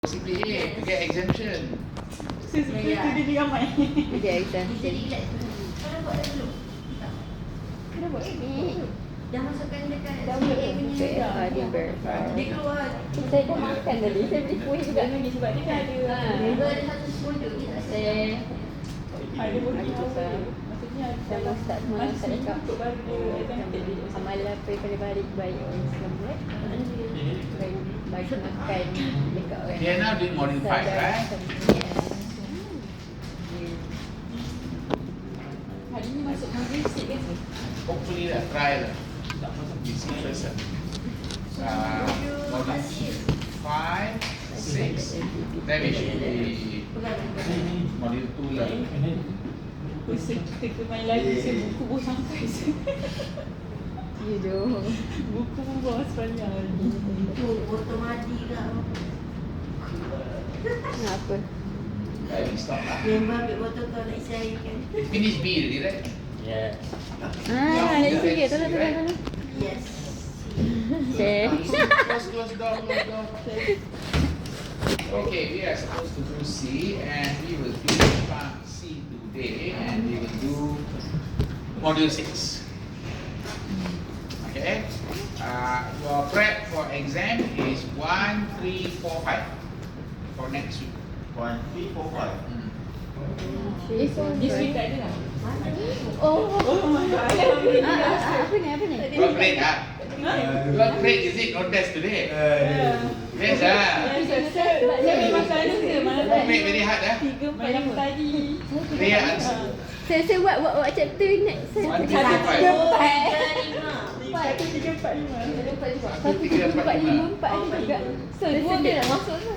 CPA to get exemption. Dia ramai. Dia exemption. Kena buat ni. Dah masukkan dekat Dah CPA boleh punya PSA ni. dia verify. Dia keluar. Saya dah makan tadi. Saya beli kuih juga Jangan ni sebab dia kan ada. Member ada satu produk dia tak Saya Ada pun Aku susah. maksudnya Dah mau start semalam masih tak dekat. untuk baru dia advantage dia. Amalan apa pada balik baik Islam bagi makan dekat orang. They are now doing module 5, right? Hari ni masuk modul 6 kan sir? Hopefully lah, try lah. We see first lah. Module 5, 6, then we should be module 2 lah. Kita ke main lagi sir, buku pun sampai sir. Ya doh. Buku pun bawa sepanjang lagi. Itu otomatik lah. Kenapa? Right, we stop lah. Member ambil botol kau nak isi air kan? Finish B already, right? Yeah. Lagi sikit. Tolong. Yes. Okay. Close door. Okay, we are supposed to do C and we will finish part C today and we will do module 6. Okay, your prep for exam is 1, 3, 4, 5 for next week. 1, 3, 4, 5. This one. This week tak ada lah. Oh. Alhamdulillah. Apa ni? Your grade, your grade is it? No test today. Yes, Yes, sir. Saya memang selalu sir. Mana Your grade very hard, 3, 4 yang tadi. Clear answer. Saya buat chapter next. 1, 3, 4, 5. 3, 4, 5. Satu, tiga, empat, lima, empat ada juga. So, dua dia nak masuk ke?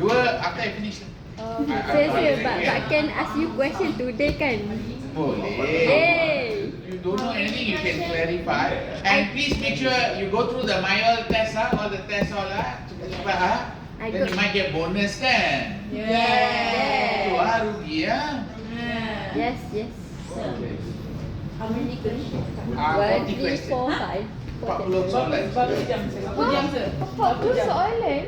Dua after I finish. Saya but can ask you question today kan? Boleh. Hey. You don't know anything, you can clarify. And please make sure you go through the MyOL test, all the tests all, cepat-cepat. Then you might get bonus kan? Yeah. Tu rugi ya. Yes. How many questions? 1, 40 3, questions. 4, 5. 40 soalan. Berapa jam sir? Berapa jam sir? 40 soalan.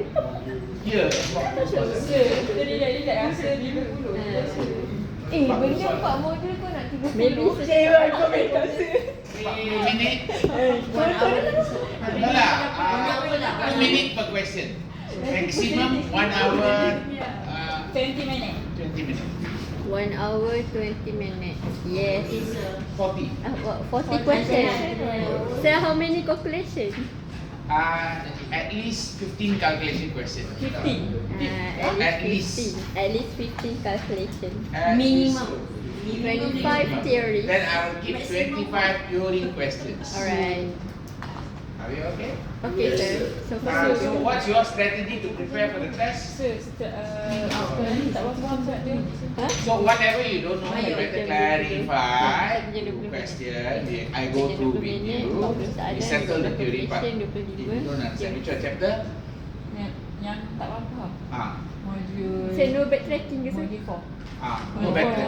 Ya, 40 soalan. Sir, kita relax rasa 50. Benda 4 modul pun nak 30. Maybe Kau minta sir. 40 minit. 1 hour. No lah, 2 minit per question. Maximum 1 hour, 20 minutes. 20 minutes. 1 hour 20 minutes. Yes. 40. 40 questions. So how many calculation? At least 15 calculation questions. 15. At least. At least 15 calculation. At Minimum. least. 25 theory. Then I will keep 25 theory questions. Alright. Are we okay? Okay sir. So So what's your strategy to prepare for the test? Sir, sekarang tak faham tak dia. So whatever you don't know, you better clarify the question. I go through with you. We settle the theory part. If you don't understand which chapter? Yang tak faham. Modul. Saya no backtracking ke sir? Modul 4. No better.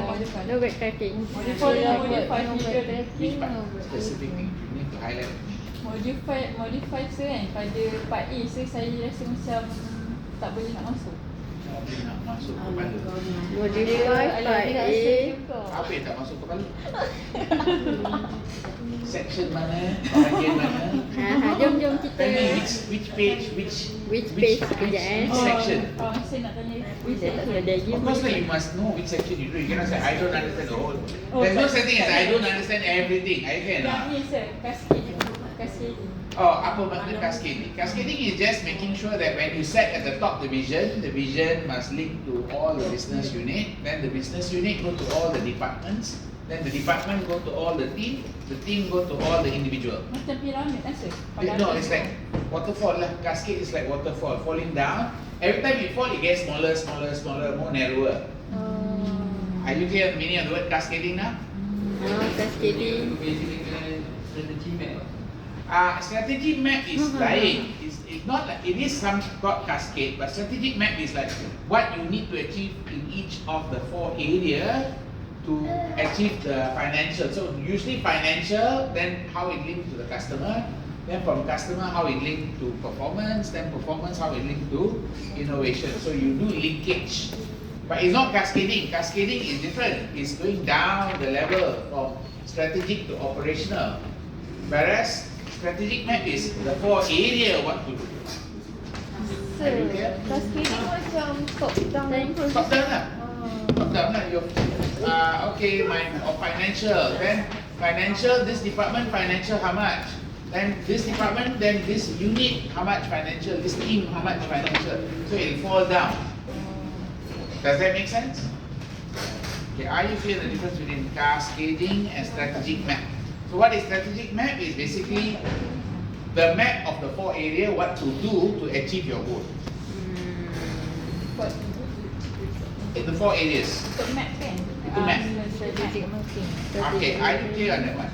No backtracking. Modul 4 dan modul 5 Which ni. part? Specific thing you need to highlight. Modul 5 sir kan, pada part A sir, saya rasa macam tak boleh nak masuk. Nak masuk kepala. Modul 5 part A. Apa yang tak masuk kepala? Section mana? Bahagian mana? Jom kita. Tell me which page, Which page kejap which section? Saya nak tanya. Saya tak tahu lagi. Of course, you must know which section you do. You cannot say I don't understand the whole. There's no such thing as I don't understand everything. I can. Yang ni sir, cascade. Oh, apa maksud cascading? Cascading is just making sure that when you set at the top the vision must link to all the business unit. Then the business unit go to all the departments. Then the department go to all the team go to all the individual. Macam piramid kan sir? No, it's like waterfall lah. Cascade is like waterfall falling down. Every time you fall, it gets smaller, more narrower. Are you clear the meaning of the word cascading now? Cascading. Strategic map is lain. It's not like it is some called cascade, but strategic map is like what you need to achieve in each of the 4 areas to achieve the financial. So usually financial, then how it links to the customer, Then from customer, how it linked to performance, then performance, how it linked to innovation. So you do linkage. But it's not cascading. Cascading is different. It's going down the level from strategic to operational. Whereas strategic map is the 4 area what to do. So, Are you clear? Cascading macam top down approach. Top down lah. Ah. Top down lah. Okay, financial. Then financial, this department financial how much? Then this department, then this unit how much financial? This team how much financial? So it'll fall down. Does that make sense? Okay, are you clear the difference between cascading and strategic map? So what is strategic map? Is basically the map of the 4 area what to do to achieve your goal. What? In the 4 areas. Untuk map kan? Itu map. Strategic mapping. Okay, are you clear on that one?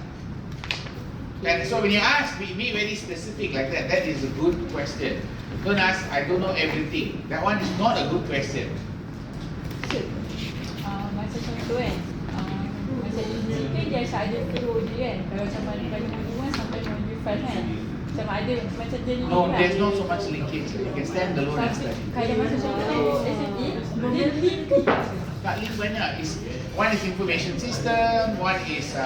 And so when you ask, be very specific like that. That is a good question. Don't ask, I don't know everything. That one is not a good question. So, macam contoh kan, macam ini kan dia ada flow je kan. Kalau macam dari modul 1 sampai modul 5 kan. Macam ada macam dia No, there's not so much linkage. You can stand alone and study. Kayak macam contoh SAP, dia link ke tak? Tak link banyak. One is information system, one is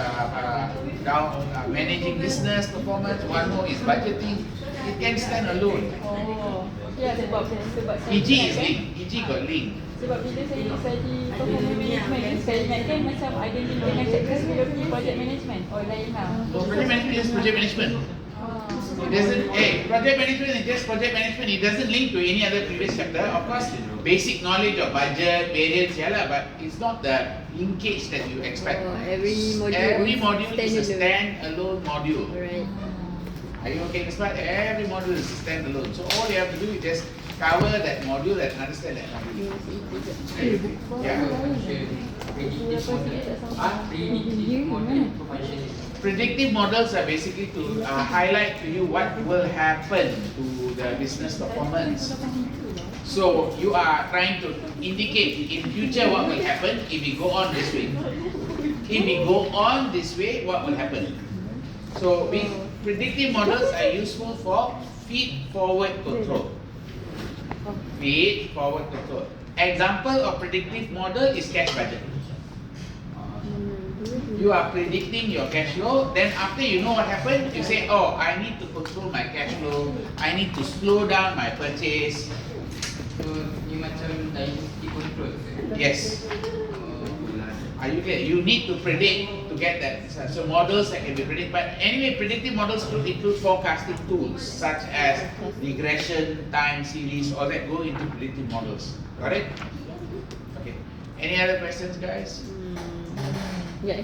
managing business performance, one more is budgeting. It can stand alone. Oh, ya sebab saya EG is ingat kan, link. EG got link. sebab bila saya study performance management, saya ingat kan macam ada link dengan accessibility project management. Oh lain lah. So project management is project management. It doesn't. Project management is just project management. It doesn't link to any other previous chapter. Of course, basic knowledge of budget, variance, yeah lah, but it's not the linkage that you expect. Oh, every module is a stand standalone module. Alright. Are you okay, Miss Pat? Every module is standalone. So all you have to do is just cover that module and understand that module. Yeah. Predictive models are basically to highlight to you what will happen to the business performance. So you are trying to indicate in future what will happen if we go on this way. If we go on this way, what will happen? So predictive models are useful for feed-forward control. Feed-forward control. Example of predictive model is cash budget. You are predicting your cash flow, then after you know what happened, you say, oh, I need to control my cash flow, I need to slow down my purchase. So, ni macam dynamic control. Yes. Are you clear? You need to predict to get that. So models that can be predicted. But anyway, predictive models include forecasting tools such as regression, time series, all that go into predictive models. Got it? Okay. Any other questions, guys? Yeah,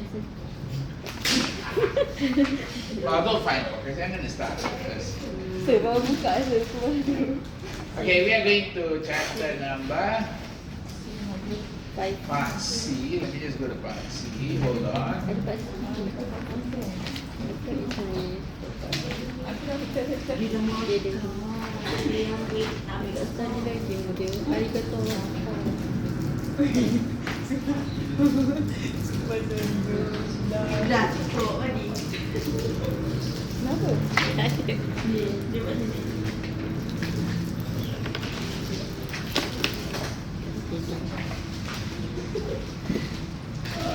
Although fine, okay, I'm going to start first. Saya baru buka saya Okay, we are going to chapter number 5. part C. Let me just go to part C. Hold on. Ada part C. Aku dah buka Di rumah Dia ada. ada yang wait Tak study lagi model. Arigato. dah cukup tadi. Kenapa? Tak ada. Dia buat sini.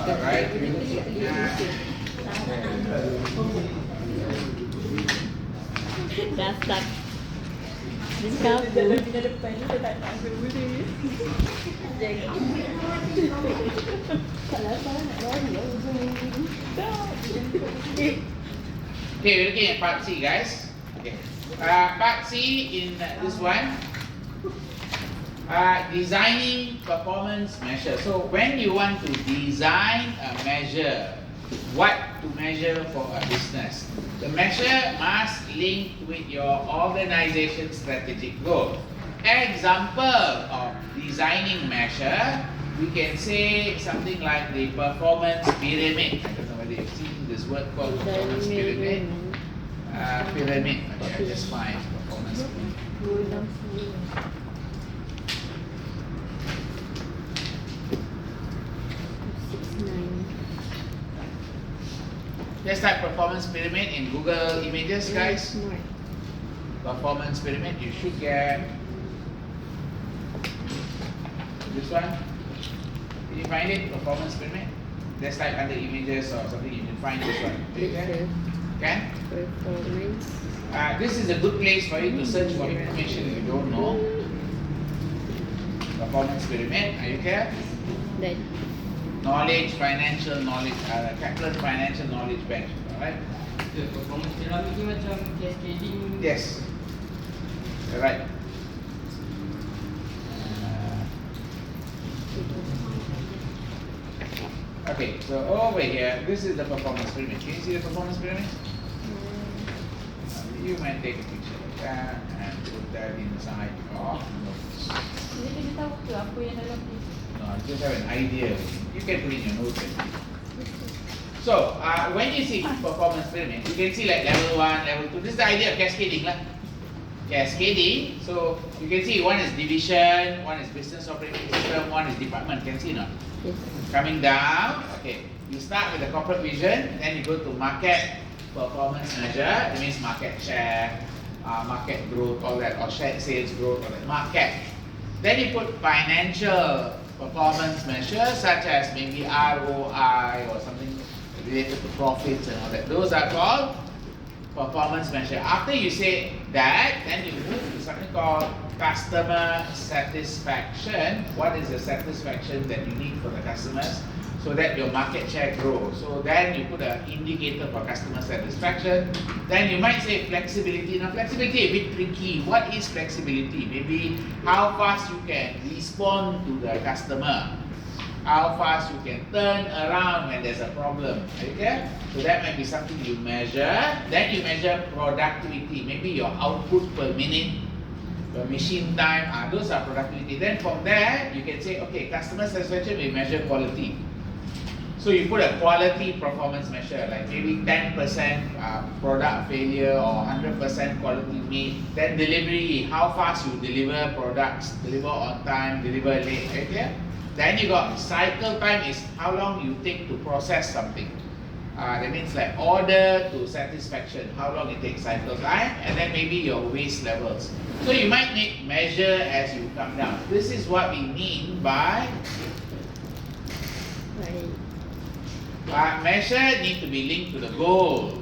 Alright. Dah start. Dia Dalam kabur. bina depan ni dia tak nak ambil benda. Kalau salah nak lari lah ujung. Okay, we're looking at part C, guys. Okay. Part C in this one, designing performance measure. So when you want to design a measure, what to measure for a business, the measure must link with your organization strategic goal. Example of designing measure, we can say something like the performance pyramid. I don't know whether you've seen this word called performance pyramid. Pyramid. Okay, I just find performance pyramid. Let's type performance pyramid in Google Images, guys. No. Performance pyramid, you should get this one. Can you find it? Performance pyramid. Let's type under images or something. You can find this one. Picture. Can? Performance. This is a good place for you to search for information you don't know. Performance pyramid. Are you clear? Then. Knowledge, financial knowledge, Kaplan Financial Knowledge Bench. Alright? The performance pyramid ni macam cascading. Yes. You're right. Okay, so over here, this is the performance pyramid. Can you see the performance pyramid? You might take a picture of that and put that inside your notes. Jadi kita tahu ke apa yang dalam ni? No, just have an idea. You can put in your notes. So, when you see performance pyramid, you can see like level 1, level 2. This is the idea of cascading lah. Cascading. So, you can see one is division, one is business operating system, one is department. Can you see not? Yes. Coming down, okay. You start with the corporate vision, then you go to market performance measure. That means market share, market growth, all that, or share sales growth, all that. Market. Then you put financial performance measures such as maybe ROI or something related to profits and all that. Those are called performance measure. After you say that, then you move to something called customer satisfaction. What is the satisfaction that you need for the customers so that your market share grows? So then you put an indicator for customer satisfaction. Then you might say flexibility. Now flexibility is a bit tricky. What is flexibility? Maybe how fast you can respond to the customer. How fast you can turn around when there's a problem. Okay? So that might be something you measure. Then you measure productivity. Maybe your output per minute, your machine time. Those are productivity. Then from there, you can say, okay, customer satisfaction, we measure quality. So you put a quality performance measure, like maybe 10% product failure or 100% quality meet. Then delivery, how fast you deliver products, deliver on time, deliver late. Okay? Then you got cycle time is how long you take to process something. That means like order to satisfaction, how long it takes cycle time, and then maybe your waste levels. So you might make measure as you come down. This is what we mean by measure need to be linked to the goal.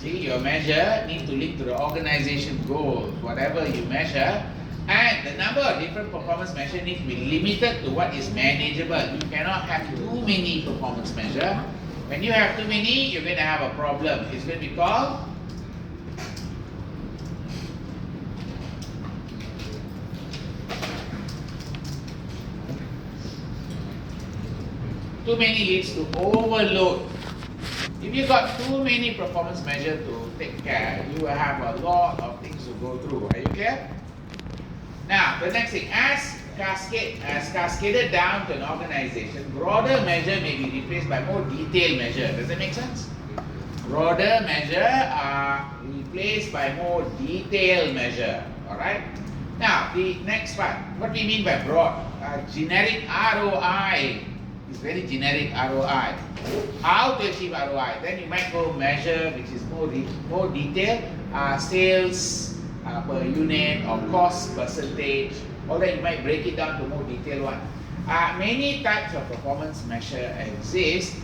See, your measure need to link to the organization goals, whatever you measure. And the number of different performance measures need to be limited to what is manageable. You cannot have too many performance measures. When you have too many, you're going to have a problem. It's going to be called too many leads to overload. If you got too many performance measures to take care, you will have a lot of things to go through. Are you clear? Now, the next thing, as cascaded down to an organization, broader measure may be replaced by more detailed measure. Does that make sense? Broader measure are replaced by more detailed measure. Alright? Now, the next part, what we mean by broad? Generic ROI is very generic ROI. How to achieve ROI? Then you might go measure, which is more detailed, sales per unit or cost percentage. All that you might break it down to more detailed one. Many types of performance measure exist.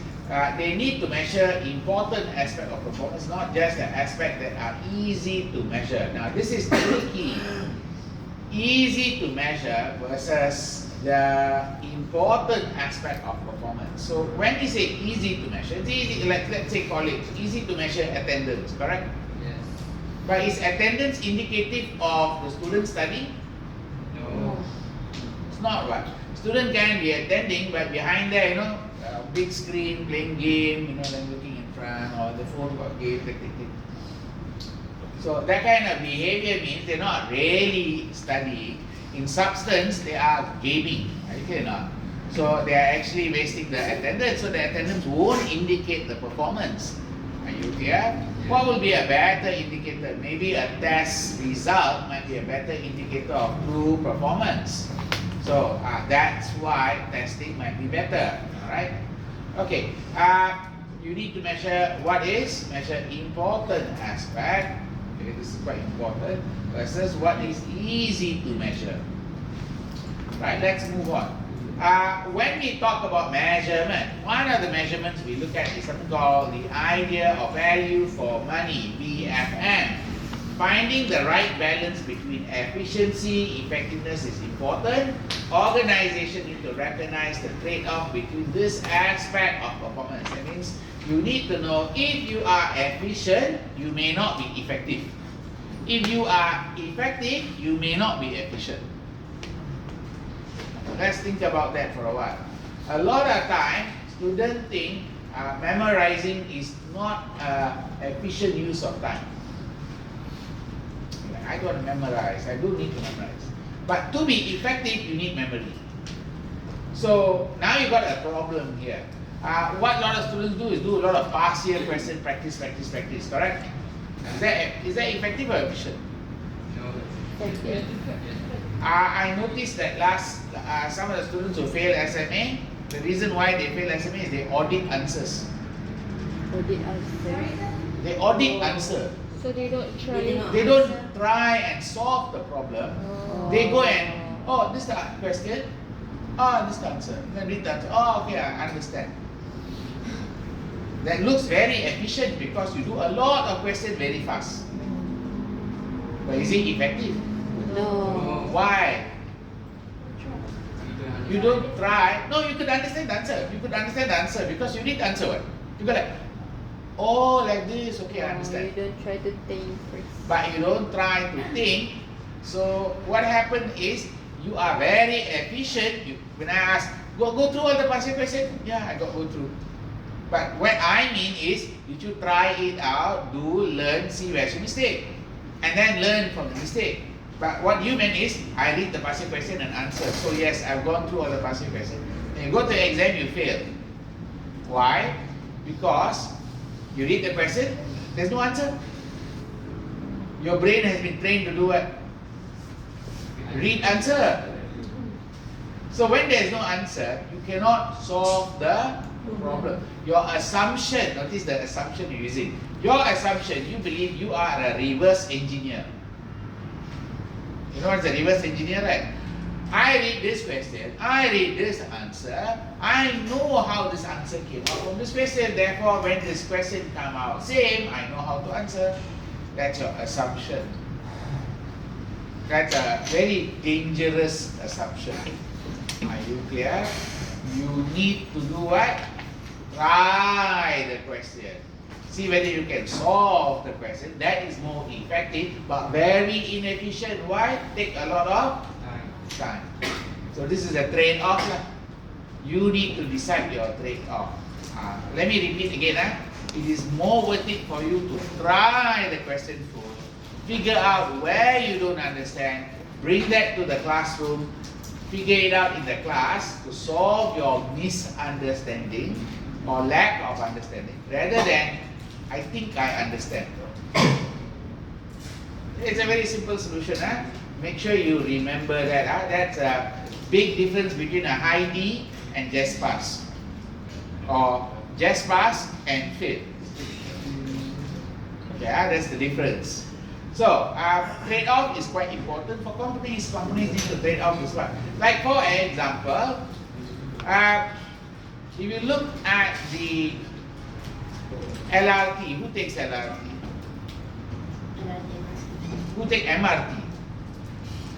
They need to measure important aspect of performance, not just the aspect that are easy to measure. Now this is tricky. Easy to measure versus the important aspect of performance. So when you say easy to measure, it's easy, like let's say college, easy to measure attendance, correct? Yes. But is attendance indicative of the student study? No. It's not, right? Student can be attending, but behind there, big screen, playing game, then looking in front, or the phone got game, tick. So that kind of behavior means they're not really studying. In substance, they are gaming. Are you clear or not? So they are actually wasting the attendance. So the attendance won't indicate the performance. Are you clear? What will be a better indicator? Maybe a test result might be a better indicator of true performance. So that's why testing might be better. Alright? Okay. you need to measure what is measure important aspect. Okay, this is quite important versus what is easy to measure. Right, let's move on. When we talk about measurement, one of the measurements we look at is something called the idea of value for money, VFM. Finding the right balance between efficiency, effectiveness is important. Organization need to recognize the trade-off between this aspect of performance. That means you need to know if you are efficient, you may not be effective. If you are effective, you may not be efficient. Let's think about that for a while. A lot of time, students think memorizing is not efficient use of time. I don't memorize, I don't need to memorize. But to be effective, you need memory. So now you got a problem here. What a lot of students do is do a lot of past year question practice, correct? Is that effective or efficient? I noticed that some of the students who fail SMA, the reason why they fail SMA is they audit answers. Audit answer. They audit answer. So they don't try. They don't try and solve the problem. They go and, oh, this is the question. Oh, this is the answer. Then read the answer. Oh, okay, I understand. That looks very efficient because you do a lot of questions very fast. But is it effective? No. Why? You don't try. No, you could understand the answer. You could understand the answer because you need the answer. What? You go like, oh, like this. Okay, I understand. You don't try to think first. But you don't try to think. So what happened is you are very efficient. When I ask, go through all the past year question. Yeah, I got go through. But what I mean is, you should try it out, do, learn, see where's your mistake, and then learn from the mistake. But what you meant is, I read the past year question and answer. So yes, I've gone through all the past year questions. When you go to the exam, you fail. Why? Because you read the question, there's no answer. Your brain has been trained to do what? Read answer. So when there's no answer, you cannot solve the problem. Your assumption, notice the assumption you're using. Your assumption, you believe you are a reverse engineer. You know what's a reverse engineer, right? I read this question, I read this answer, I know how this answer came out from this question, therefore when this question come out same, I know how to answer. That's your assumption. That's a very dangerous assumption. Are you clear? You need to do what? Try the question. See whether you can solve the question. That is more effective, but very inefficient. Why? Take a lot of time. So this is a trade-off. You need to decide your trade-off. Let me repeat again. It is more worth it for you to try the question first, figure out where you don't understand, bring that to the classroom, figure it out in the class to solve your misunderstanding or lack of understanding, rather than I think I understand. It's a very simple solution. Make sure you remember that. That's a big difference between a high D and just pass, or just pass and fail. Okay, that's the difference. So, trade-off is quite important for companies. Companies need to trade off as well. Like for example, if you look at the LRT, who takes LRT? Who take MRT?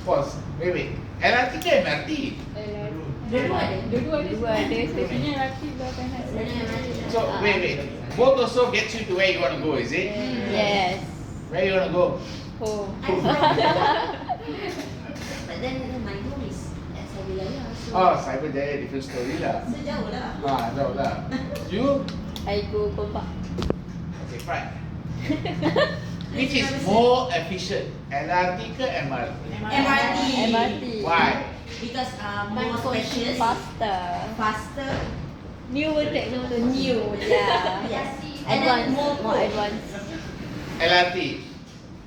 Pause. Wait. LRT ke MRT? Dua ada. Stasiunnya LRT belah kanan. So, wait. Both also gets you to where you want to go, is it? Yes. Where you want to go? Home. But then my home is at Cyberjaya. So Oh, Cyberjaya, different story lah. sejauh lah. Jauh lah. You? I go Gombak. Okay, fine. Which is more efficient, LRT ke MRT? MRT. MRT. Why? Because more spacious, faster. Newer technology. New, yeah. Yes. And then Advanced, more code. advanced. LRT.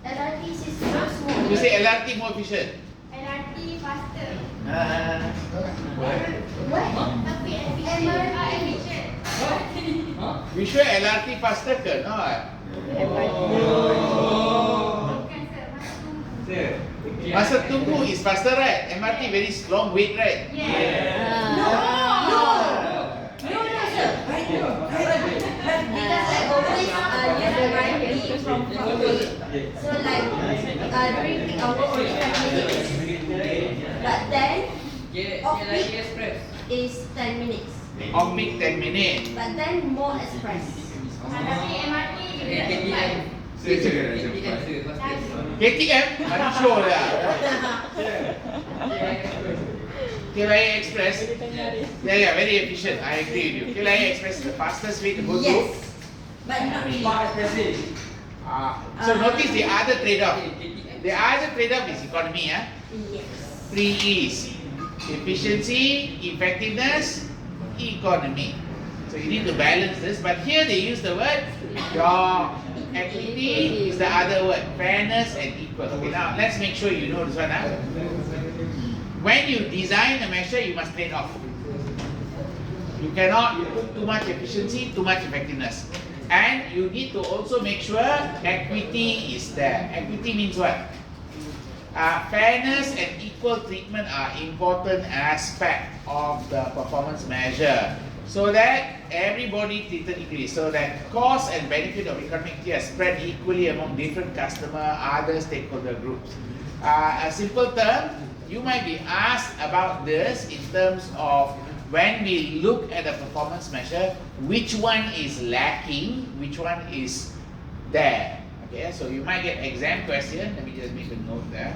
LRT is so small. You say LRT more efficient? LRT faster. What? Tapi efficient. You sure LRT faster ke not? Bukan sir, masa tunggu. Masa tunggu is faster right? MRT very long wait right? Yes. No, sir. Because I always use the right way from work. So like during peak hour only 5 minutes. But then off peak is 10 minutes. Off peak 10 minutes. But then more express. Tapi MRT juga cepat. KTM? I'm sure lah. KLIA Express? Yeah, very efficient. I agree with you. KLIA Express is the fastest way to go through. Yes. But not really. So notice the other trade-off. The other trade-off is economy. Yes. 3 E's. Efficiency, effectiveness, economy. So you need to balance this. But here they use the word your equity is the other word. Fairness and equal. Okay, now let's make sure you know this one. When you design a measure, you must trade off. You cannot put too much efficiency, too much effectiveness. And you need to also make sure equity is there. Equity means what? Fairness and equal treatment are important aspect of the performance measure, so that everybody treated equally, so that cost and benefit of economic activity are spread equally among different customer, other stakeholder groups. A simple term, you might be asked about this in terms of when we look at a performance measure, which one is lacking, which one is there. Okay, so you might get exam question. Let me just make a note there.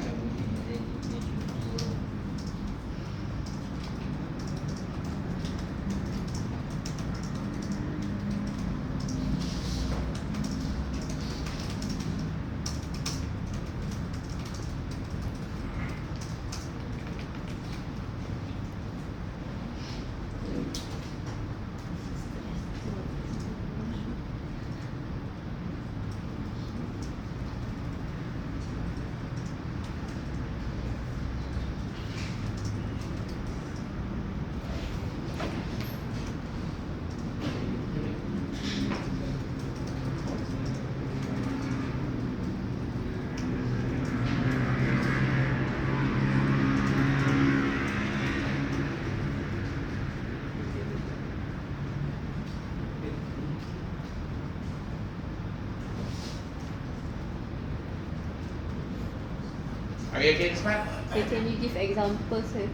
Are you okay, Ismail? So can you give examples, sir?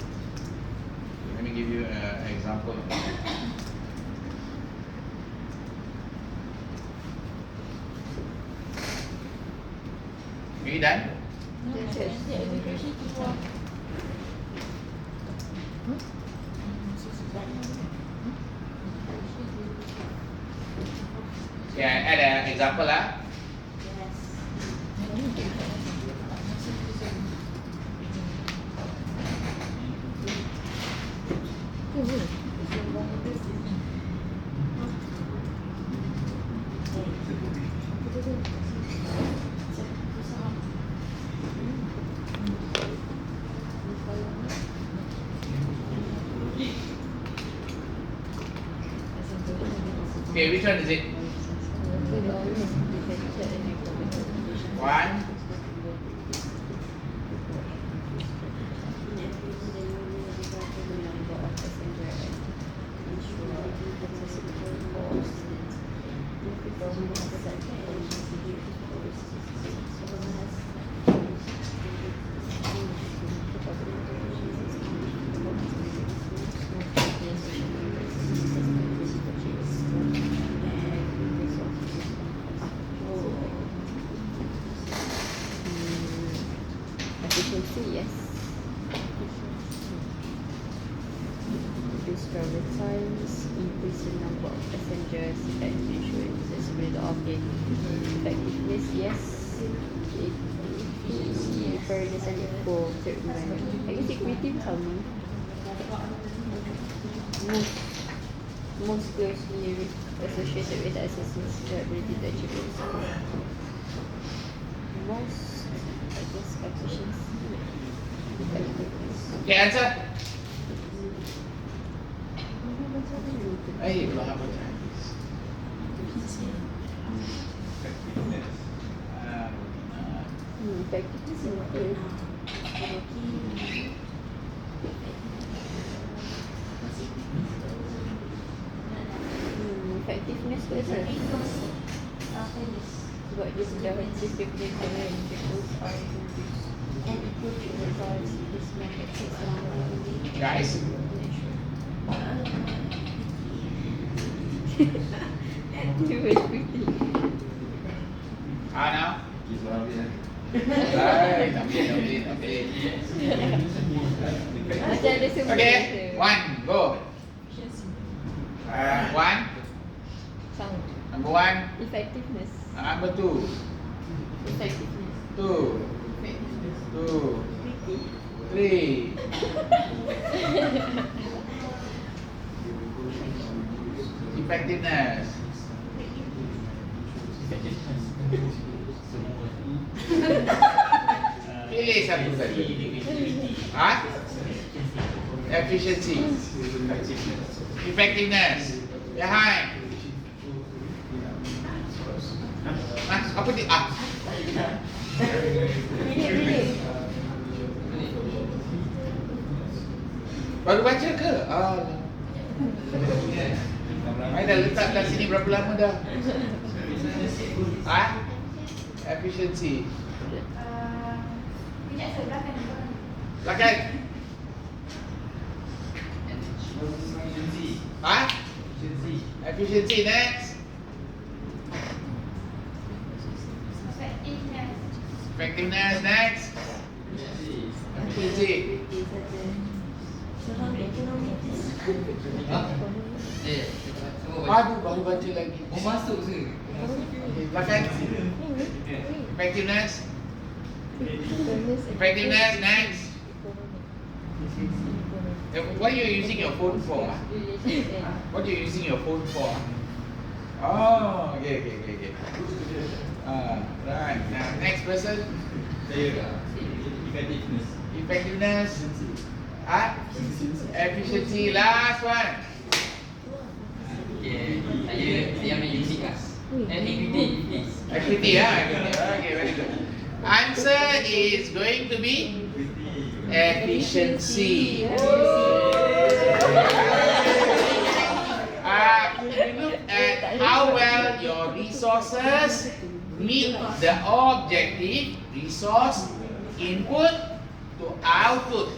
Let me give you an example. Are you done? Yes, yes. Education tu buat. Okay, I add an example lah. Okay, which one is it? One. Efficiency, yes. Reduce travel times, increase the number of passengers, and insurance accessibility. Okay. Effectiveness, yes. Efficiency, fairness and equal treatment. I guess equity sama. Most closely associated with the assessment's ability to achieve its goal. Most, I guess, efficiency. Effectiveness. Okay, answer. Belum apa Effectiveness simple. Effectiveness tu asal? Sebab dia sudah distributed and because of and it could be because this method is Guys, It was pretty. now. Right, ambil. Macam ada semua. Okay, one, go. One, Sound. number one. Effectiveness. Number two. Effectiveness. Two. Three. Effectiveness. Pilih satu saja. Efficiency. Effectiveness. Behind. Apa dia? Minit. Baru baca ke? Saya dah letak kat sini berapa lama dah? Efficiency. Belakang. Efficiency next. Effectiveness next. Efficiency. Aduh, baru baca lagi. Mau masuk ke? Belakang. Effectiveness. Effectiveness next. What are you using your phone for? What are you using your phone for? Oh, okay. Right. Now, next person. Effectiveness. Efficiency. Last one. Okay, saya ambil unikas. Equity. Equity, Okay, very good. Answer is going to be efficiency. We look at how well your resources meet the objective resource input to output.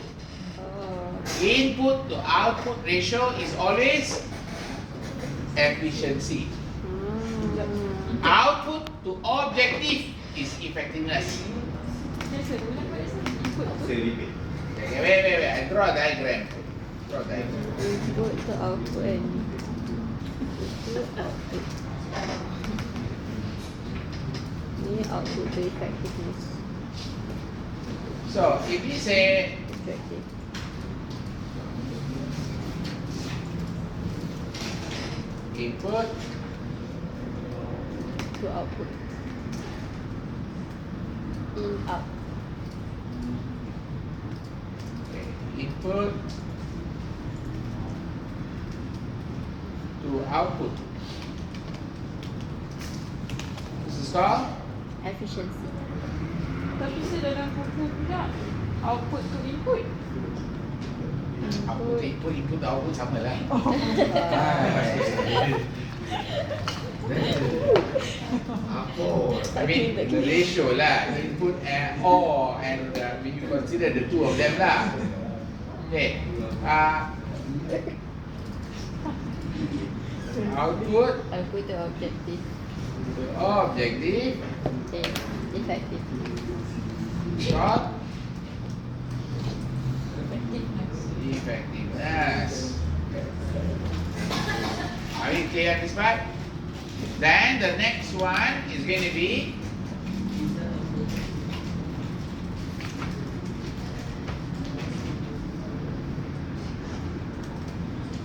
Input to output ratio is always efficiency. Output to objective is effectiveness. Okay, wait. I draw a diagram. Input to output and input to output. Ini output to effectiveness. So if we say Objective. input To output. In out. input to output, this is called Efficiency. Tapi saya dalam buku pula output to input. input output sama lah. I mean the ratio lah, input and or and we consider the two of them lah. Okay. Output Output to objective. to objective Then effective. short Effectiveness. effectiveness. Are we clear on this part? Then the next one is going to be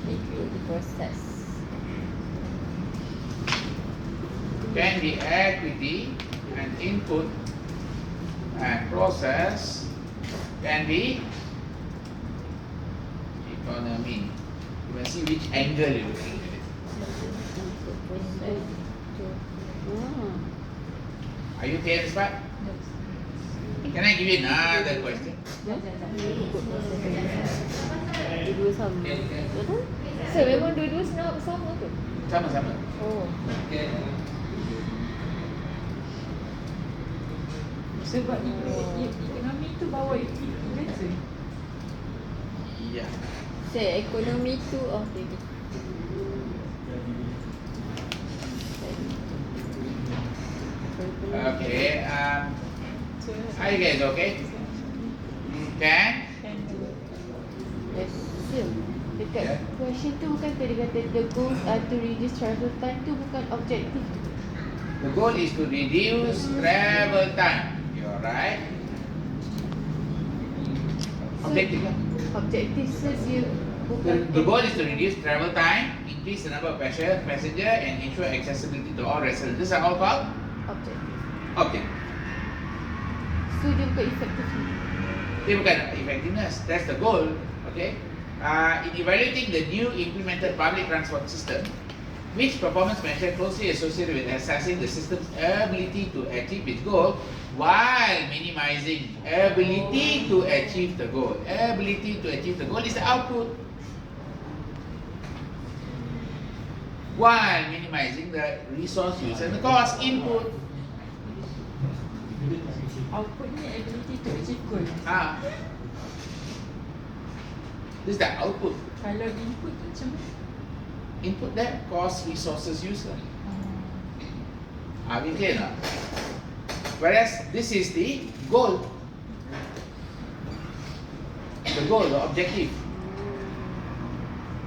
Equity process. can be equity and input and process can be economy. You can see which angle you're looking at it. Input process. Are you clear, Pak? Can I give you another question? Dua-dua sama. Betul? So memang dua-dua sama ke? Sama-sama. Oh. Sebab ekonomi tu bawa influencer. Iya. Saya ekonomi tu okay. Okay. So, Are you guys okay? Can? Yes. Dekat question tu bukan tadi kata the goals are to reduce travel time tu bukan objective. The goal is to reduce travel time. You're right. Objective lah. Objective says you bukan. The goal is to reduce travel time, increase the number of passenger, and ensure accessibility to all residents. These are all called Objective. objective. So dia bukan effectively. Dia bukan effectiveness. That's the goal. Okay. In evaluating the new implemented public transport system, which performance measure closely associated with assessing the system's ability to achieve its goal while minimizing ability to achieve the goal. Ability to achieve the goal is the output, while minimizing the resource use and the cost input. output ni ability to achieve goal. This is the output. Kalau input tu macam mana? Input that cost, resources use. Are we clear now? Whereas this is the goal. The goal, the objective.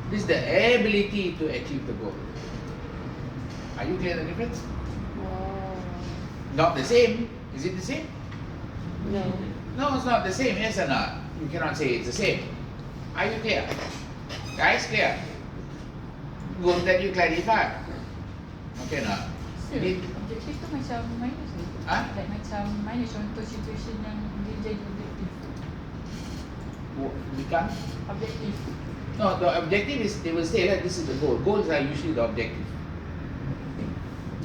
This is the ability to achieve the goal. Are you clear the difference? Not the same. Is it the same? No. No, it's not the same, yes or not? You cannot say it's the same. Are you clear? Guys, clear? Good that you clarify. Okay, not? So, objektif tu macam mana sih? Like macam mana contoh situasi yang dia jadi objektif? Become? Objektif. No, the objective is, they will say that this is the goal. Goals are usually the objective.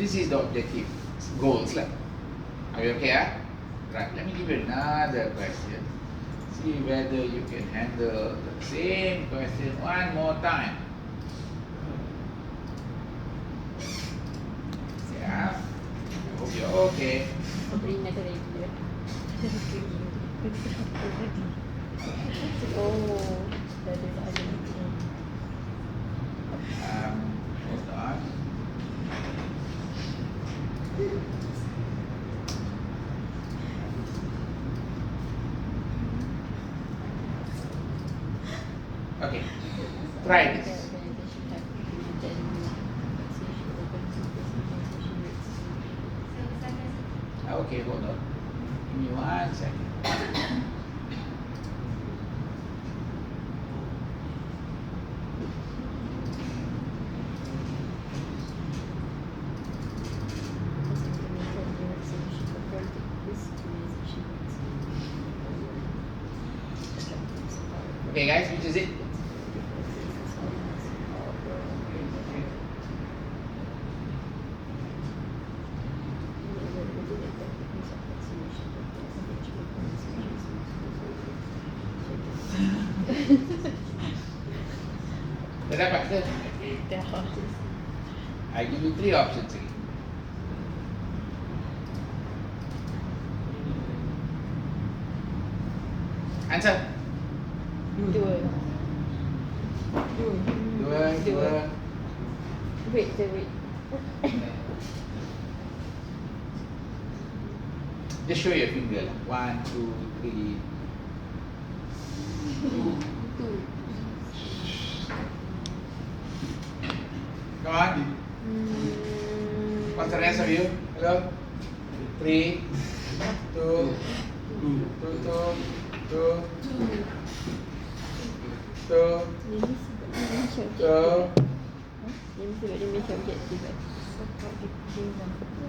This is the objective. It's goals. Are you okay? Right, let me give you another question. See whether you can handle the same question one more time. Yeah, I hope you're okay. Beri another idea. Oh, dah ada idea. Hold on. Okay, try this. Okay, hold on. Give me 1 second. Okay, guys, which is it? Dah dapat ke? Dah. I give you 3 options again. Answer. Dua. Dua. Wait. Just show your finger lah. 1, 2, 3. Two. Come on. What's the rest of you? Hello? 3, 2, 2. Ini sebab dia macam objektif.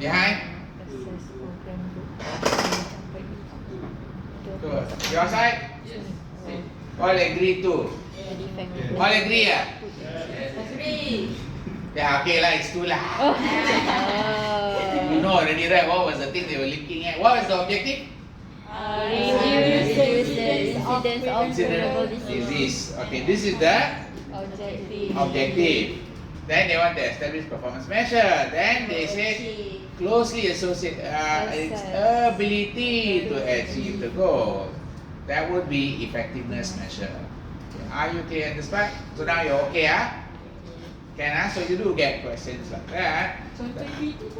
Behind. Good. Your side? All agree too. All agree ya? Agree. Yeah, okay lah, it's 2 lah. Oh. You know already, right? What was the thing they were looking at? What was the objective? Reduce the incidence of preventable Disease. Okay, this is the objective. Then they want to establish performance measure. Then they say closely associate its ability to achieve the goal. That would be effectiveness measure. Are you clear in this part? So now you're okay, huh? Can so you do get questions like that. Contoh equity tu.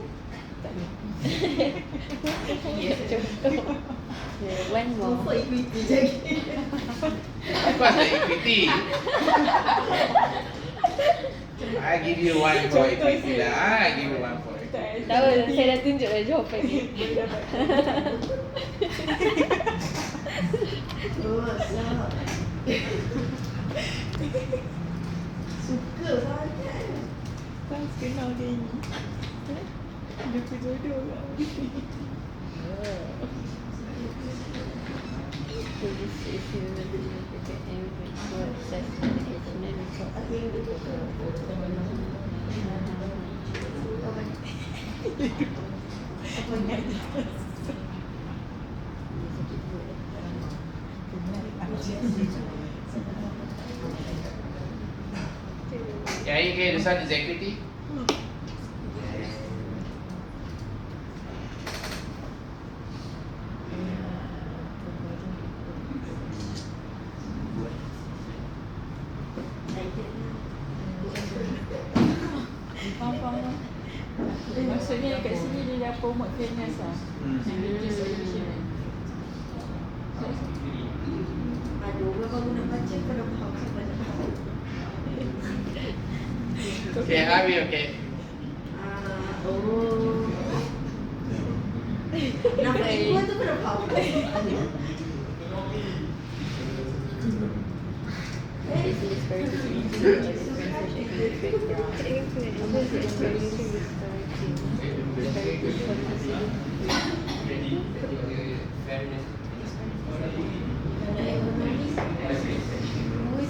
One more. For equity je. Of course the equity. I give you 1 for equity lah. I give you 1 for equity. Tahu, saya dah tunjuk dah jawapan ni. Oh, sedap. Suka sangat. Kau kenal dia ni. Dia berjodoh kat So this is your M5PC assessment report. Yeah, you okay? This one is equity. Faham. Maksudnya kat sini dia dah promote fairness lah. Reduce emission. Aduh, orang baru nak baca kau dah faham siapa nak faham. Okay, are we okay? Oh. Nampak equal tu kau dah faham. This is very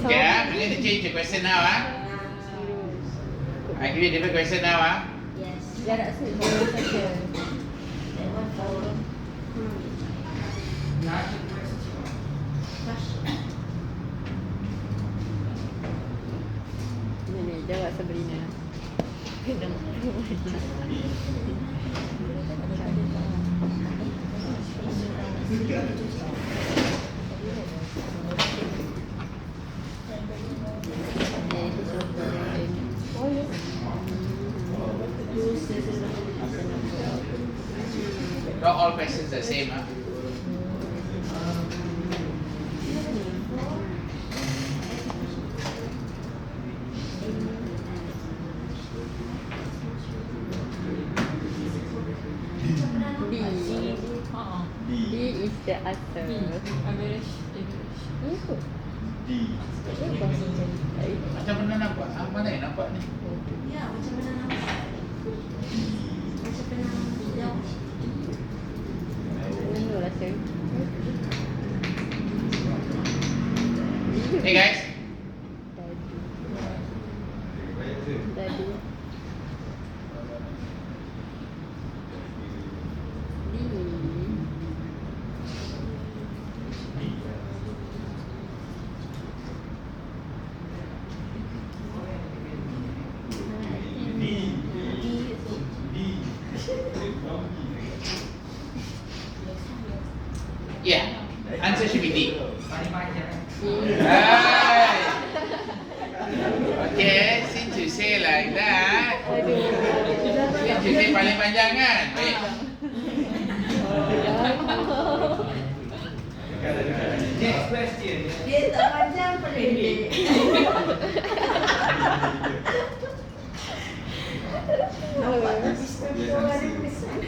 Okay, I'm going to change the question now, I give you a different question now, Yes. jarak zero saja. That one for Ni jawab Sabrina. Not all questions the same, D is the answer. Average. Itu. Macam mana nampak? Mana yang nampak ni? Ya, macam mana nampak? Macam mana hijau? Mana rasa? Hey guys, Dadu. yeah, answer should be D. Paling panjang. Right. Okay, since you say like that, since you say paling panjang kan? Baik. Next question. Dia tak panjang pendek. Nampak tak sistem kau ada kesan.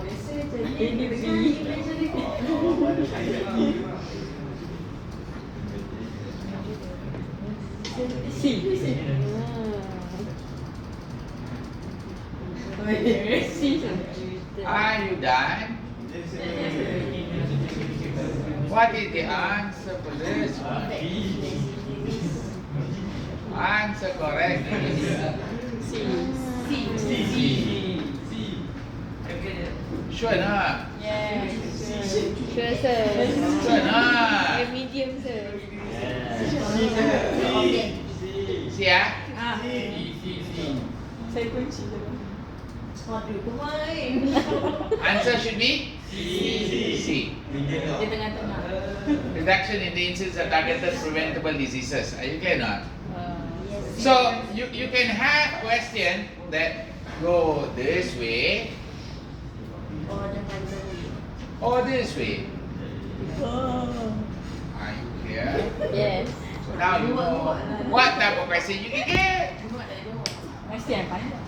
Biasa jadi Are you done? What is the answer for this one? Answer correct is sure not? Yes. Sure, sir. Sure not? Medium, sir. See ya? Ah. Saya kunci je. Aduh, kemain. Answer should be C. Dia tengah-tengah. Reduction in the incidence of targeted preventable diseases. Are you clear or not? Yes. So you can have question that go this way Oh, dengan beri. or this way. Are you clear? Yes. So now you know what type of question you can get. Mesti yang panjang.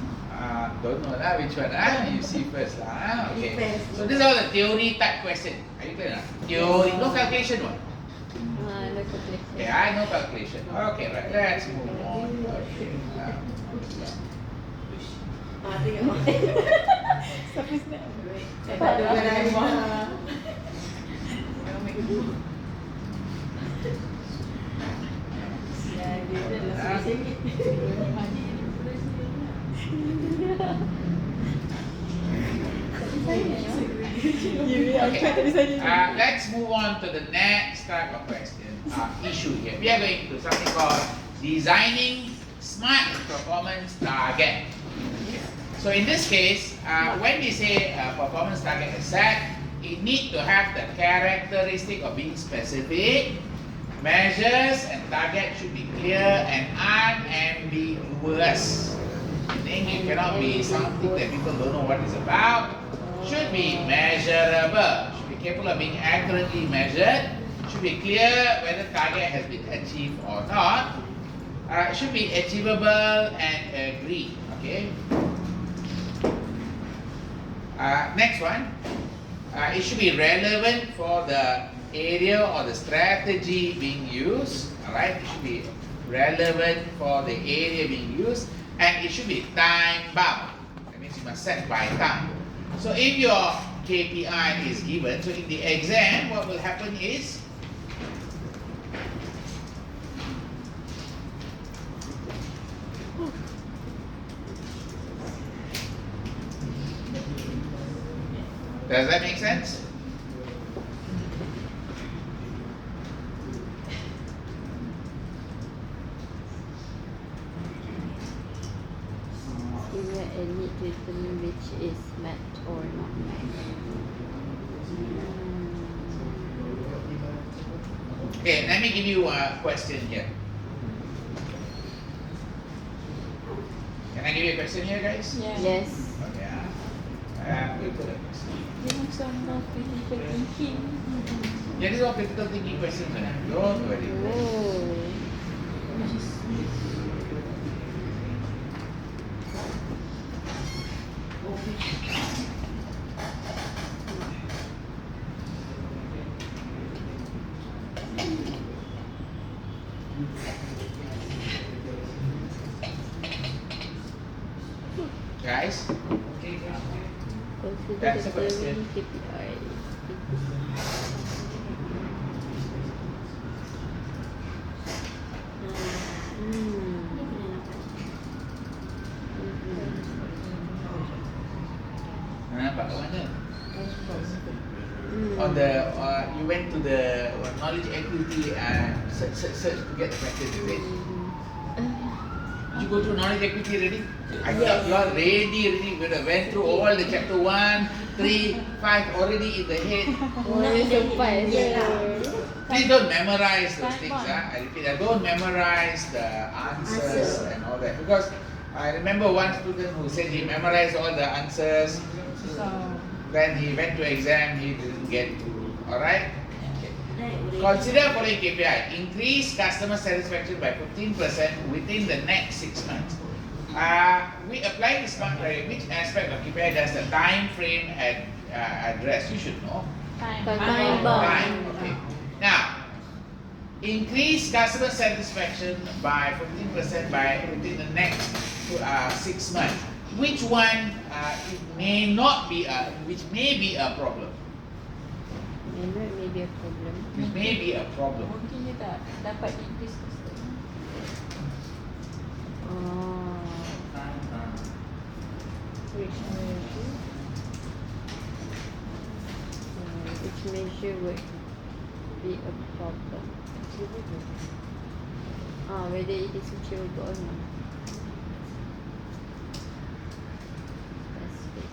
Don't know lah which one. You see first lah. Okay. Depends. So this is all the theory type question. Are you clear? Theory, no calculation one. No calculation. Okay, I know calculation. Okay, right. Let's move on. Okay. Ah, tengok. Siapa snap? Tak ada orang Okay. Let's move on to the next type of question. Issue here. We are going to something called designing smart performance target. So in this case, when we say performance target is set, it needs to have the characteristic of being specific. Measures and target should be clear and unambiguous. Meaning it cannot be something that people don't know what it's about. Should be measurable. Should be capable of being accurately measured. Should be clear whether target has been achieved or not. It should be achievable and agreed. Okay. Next one. It should be relevant for the area or the strategy being used. Alright, it should be relevant for the area being used, and it should be time bound. That means you must set by time. So if your KPI is given, so in the exam, what will happen is does that make sense? Even a need to determine which is met or not met. Okay, let me give you a question here. Can I give you a question here, guys? Yeah. Yes. Okay. We'll put a question. Dia macam more critical thinking. Yeah, this is all critical thinking questions. Don't worry. Oh. Guys, Consider That's a the question. following KPI. nampak kat mana? On the you went to the knowledge equity and search to get the question, is it? Did you go through knowledge equity already? I thought you are ready already. We went through all the chapter 1, 3, 5 already in the head. Please don't memorize those things. I repeat, don't memorize the answers and all that, because I remember one student who said he memorized all the answers. So, When he went to exam, he didn't get to. Alright? Consider following KPI. Increase customer satisfaction by 15% within the next 6 months. We apply this smart criteria. Which aspect of KPI does the time frame address? You should know. time. Time. Time. Okay. Now, increase customer satisfaction by 15% within the next 6 months. Which one it may not be which may be a problem? That may be a problem. It may be a problem. Mungkin dia tak dapat increase customer. Which measure? Which measure would be a problem? Whether it is achievable or not. Specific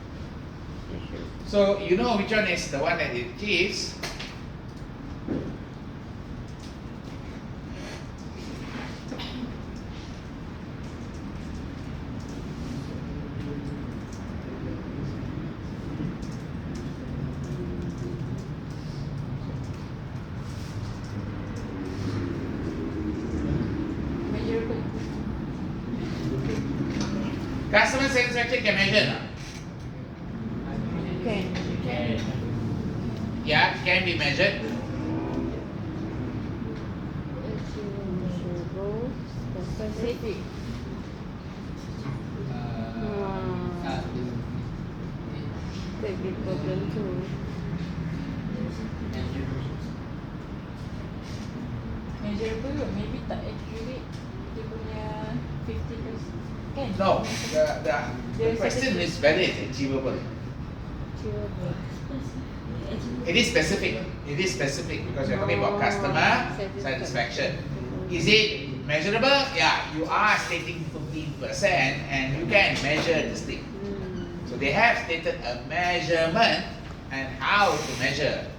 measure. So you know which one is the one that it achieves. Measurable. Customer satisfaction can measure now. Can. Yeah, can be measured. Measurable. Specific. Could be problem too. Measurable kot, maybe tak accurate dia punya 50%. Kan? No, the question is whether it's achievable. Achievable. It is specific. It is specific because you're talking about customer satisfaction. Is it measurable? Yeah, you are stating 15% and you can measure this thing. So they have stated a measurement and how to measure.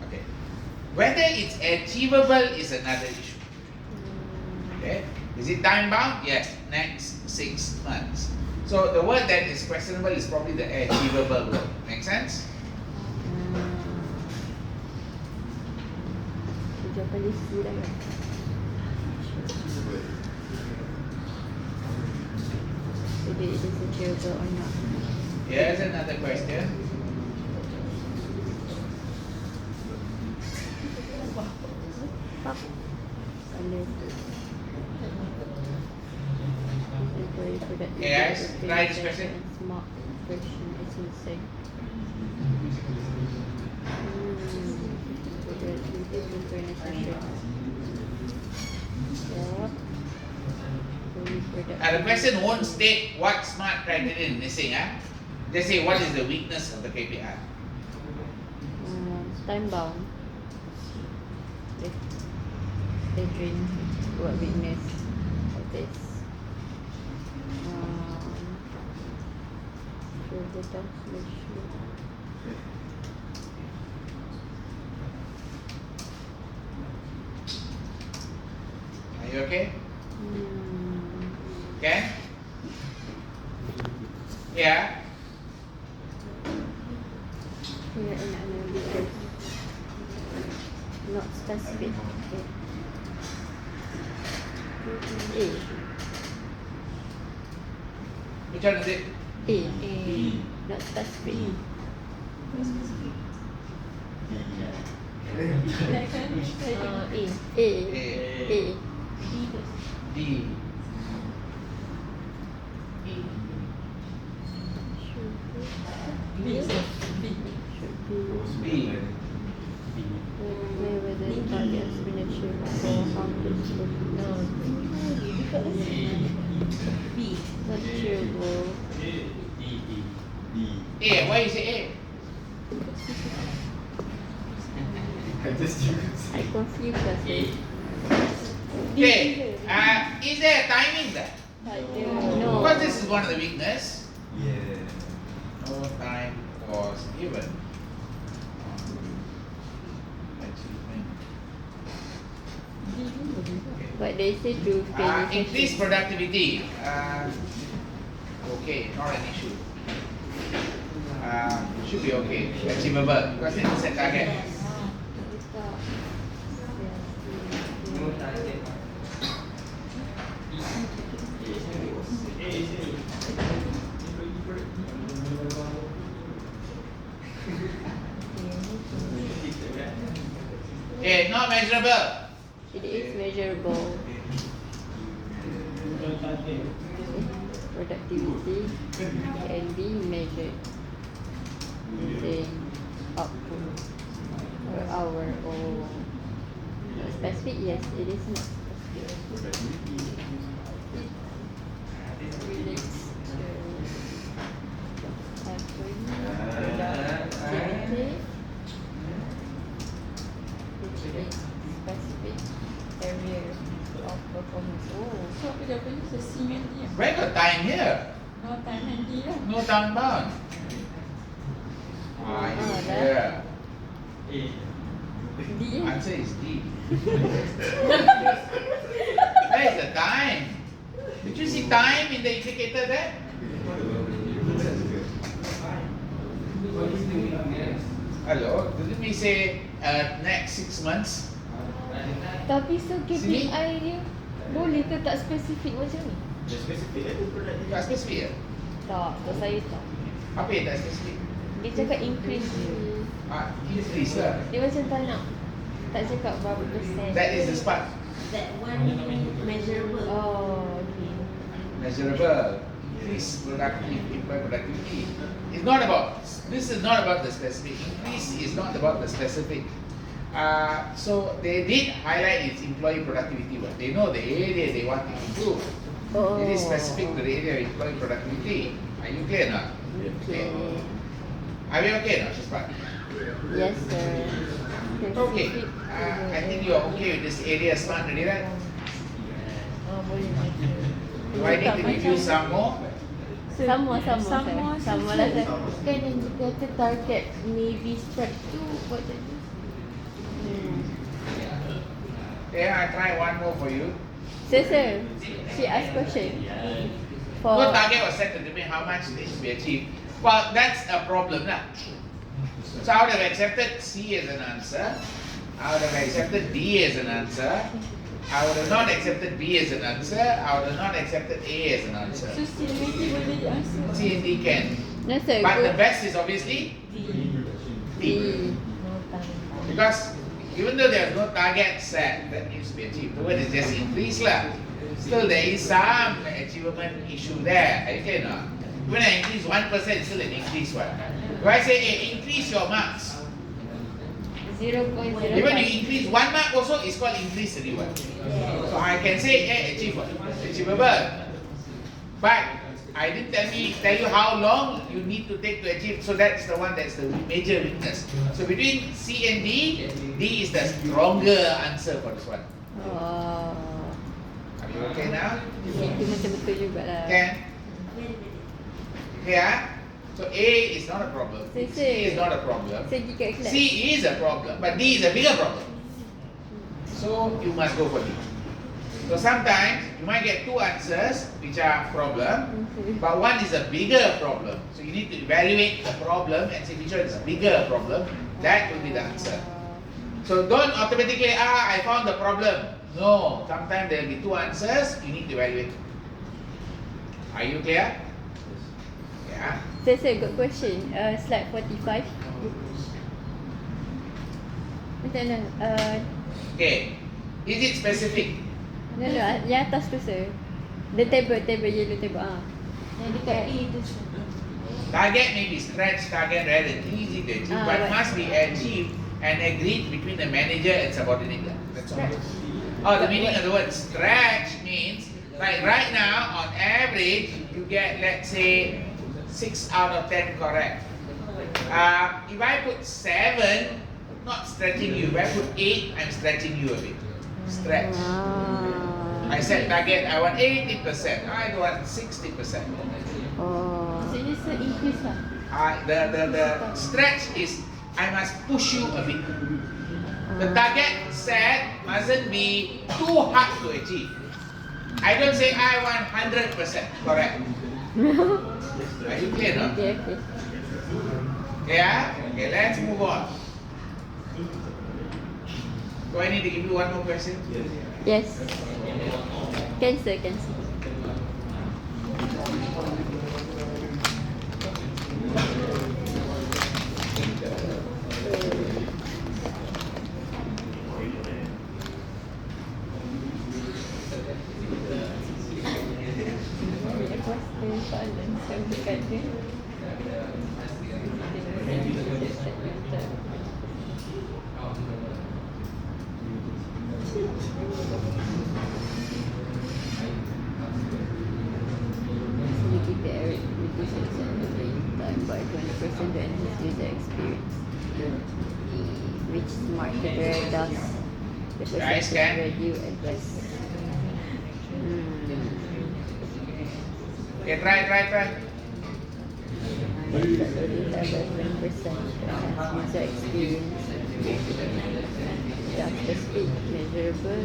Okay. Whether it's achievable is another issue. Okay. Is it time bound? Yes. Next 6 months. So the word that is questionable is probably the achievable word. Make sense? Jawapan dia C lah kan. Whether it is achievable or not. Here's another question. Yes, try this question. Smart question is insane. The question won't state what smart criterion is missing. Just say what is the weakness of the KPI. Time bound. Adrian, what weakness of this? Data solution. Are you okay? Okay? Yeah? Yeah, analysis. Not specific. Okay. Which one is it? A. Not specific. Next one. A. A. D. E. B. Should be. B. Whether the target has been achieved or how to no. B. Not achievable. A. Why you say A? I confused myself. Okay. Is there a timing there? No. Because this is one of the weakness. Yeah. No time was given. But they say to Increase productivity. Okay, not an issue. Should be okay. Achievable. Because it's a set target. Okay, not measurable. It is measurable. Productivity can be measured. And then output. specific, yes, it is not specific. It relates to employee, productivity, which is specific area of performance. Oh, So apa jawapannya? So C dengan D lah. Where got time here? No time and D lah. No time bound. Ah, yeah. D lah. Answer is D. Where is the time? Did you see time in the indicator there? Hello, didn't we say next 6 months? tapi so Sini. KPI dia boleh ke tak spesifik macam ni? Tak spesifik ya? Tak, untuk saya tak. Apa yang tak spesifik? Dia cakap increase je. Ah, increase lah. Dia macam tak cakap berapa persen. That is the spot. That one measurable. Oh, okay. Measurable. Increase productivity. It's not about. This is not about the specific. Increase is not about the specific. So they did highlight its employee productivity, but they know the area they want to improve. Oh. It is specific to the area of employee productivity. Are you clear now? Okay. Are we okay now, Shaspat? Yes, sir. Okay. I think you are okay with this area smart already, right? Oh, boleh. Do I need to give you some more? Sama Sama, lah sir. Kan yang dia kata target maybe stretch tu buat tadi. Yeah, I try one more for you. Sir, she asked question. No target was set to determine how much needs to be achieved. Well, that's a problem lah. So I would have accepted C as an answer. I would have accepted D as an answer. I would have not accepted B as an answer. I would have not accepted A as an answer. So C dengan D boleh answer. C and D can. No sir, But the best is obviously D. No time. Because even though there is no target set that needs to be achieved, the word is just increase lah. Still there is some achievement issue there. Are you clear or not? When I increase 1%, it's still an increase one. If I say, hey, increase your marks, 0.05. even you increase 1 mark also, it's called increase already one. So I can say, hey, achievable. But I didn't tell you how long you need to take to achieve. So that's the one that's the major weakness. So between C and D, D is the stronger answer for this one. Oh. Are you okay now? Itu macam betul jugalah. Can? Yeah. So A is not a problem. C is not a problem. Segi kat kelas. C is a problem, but D is a bigger problem. So you must go for D. So sometimes you might get two answers which are problem, but one is a bigger problem. So you need to evaluate the problem and see which one is a bigger problem. That will be the answer. So don't automatically, I found the problem. No, sometimes there will be two answers, you need to evaluate. Are you clear? Yeah. Sir, good question. Slide 45. Macam mana? Okay. Is it specific? No, yang atas tu sir. The table, yellow table. Yang dekat A tu sir. Target may be stretch target rather than easy to achieve, but right. must be achieved and agreed between the manager and subordinate. That's all. Oh, the meaning of the word stretch means, like right now, on average, you get, let's say, 6 out of 10 correct. If I put 7, not stretching you. If I put 8, I'm stretching you a bit. Stretch. I set target, I want 80%. I don't want 60%. Oh. Maksudnya sir increase lah. The stretch is, I must push you a bit. The target set mustn't be too hard to achieve. I don't say I want 100% correct. Are you clear now? Okay. Yeah? Okay, let's move on. Do I need to give you one more question? Yes. Can sir. Soalan saya dekat dia. smart where does the Guys, percentage can? value address? Okay, try. Data about 1% user experience. Does the speed measurable?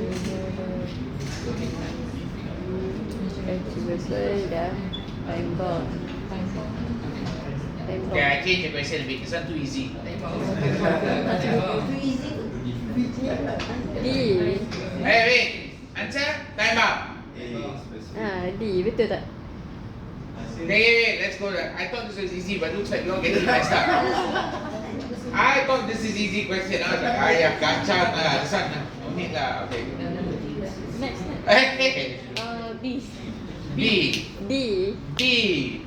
Achievable dah. Time bound. Okay, I change the question a bit. This one too easy. Too easy. D. Hey, wait. Answer? Time up. D, betul tak? Okay, let's go. I thought this was easy, but looks like you're getting messed up. I thought this is easy question. I was like, yeah, kacang lah. This one, no need lah. Okay. Next. Hey. B. B. D. B.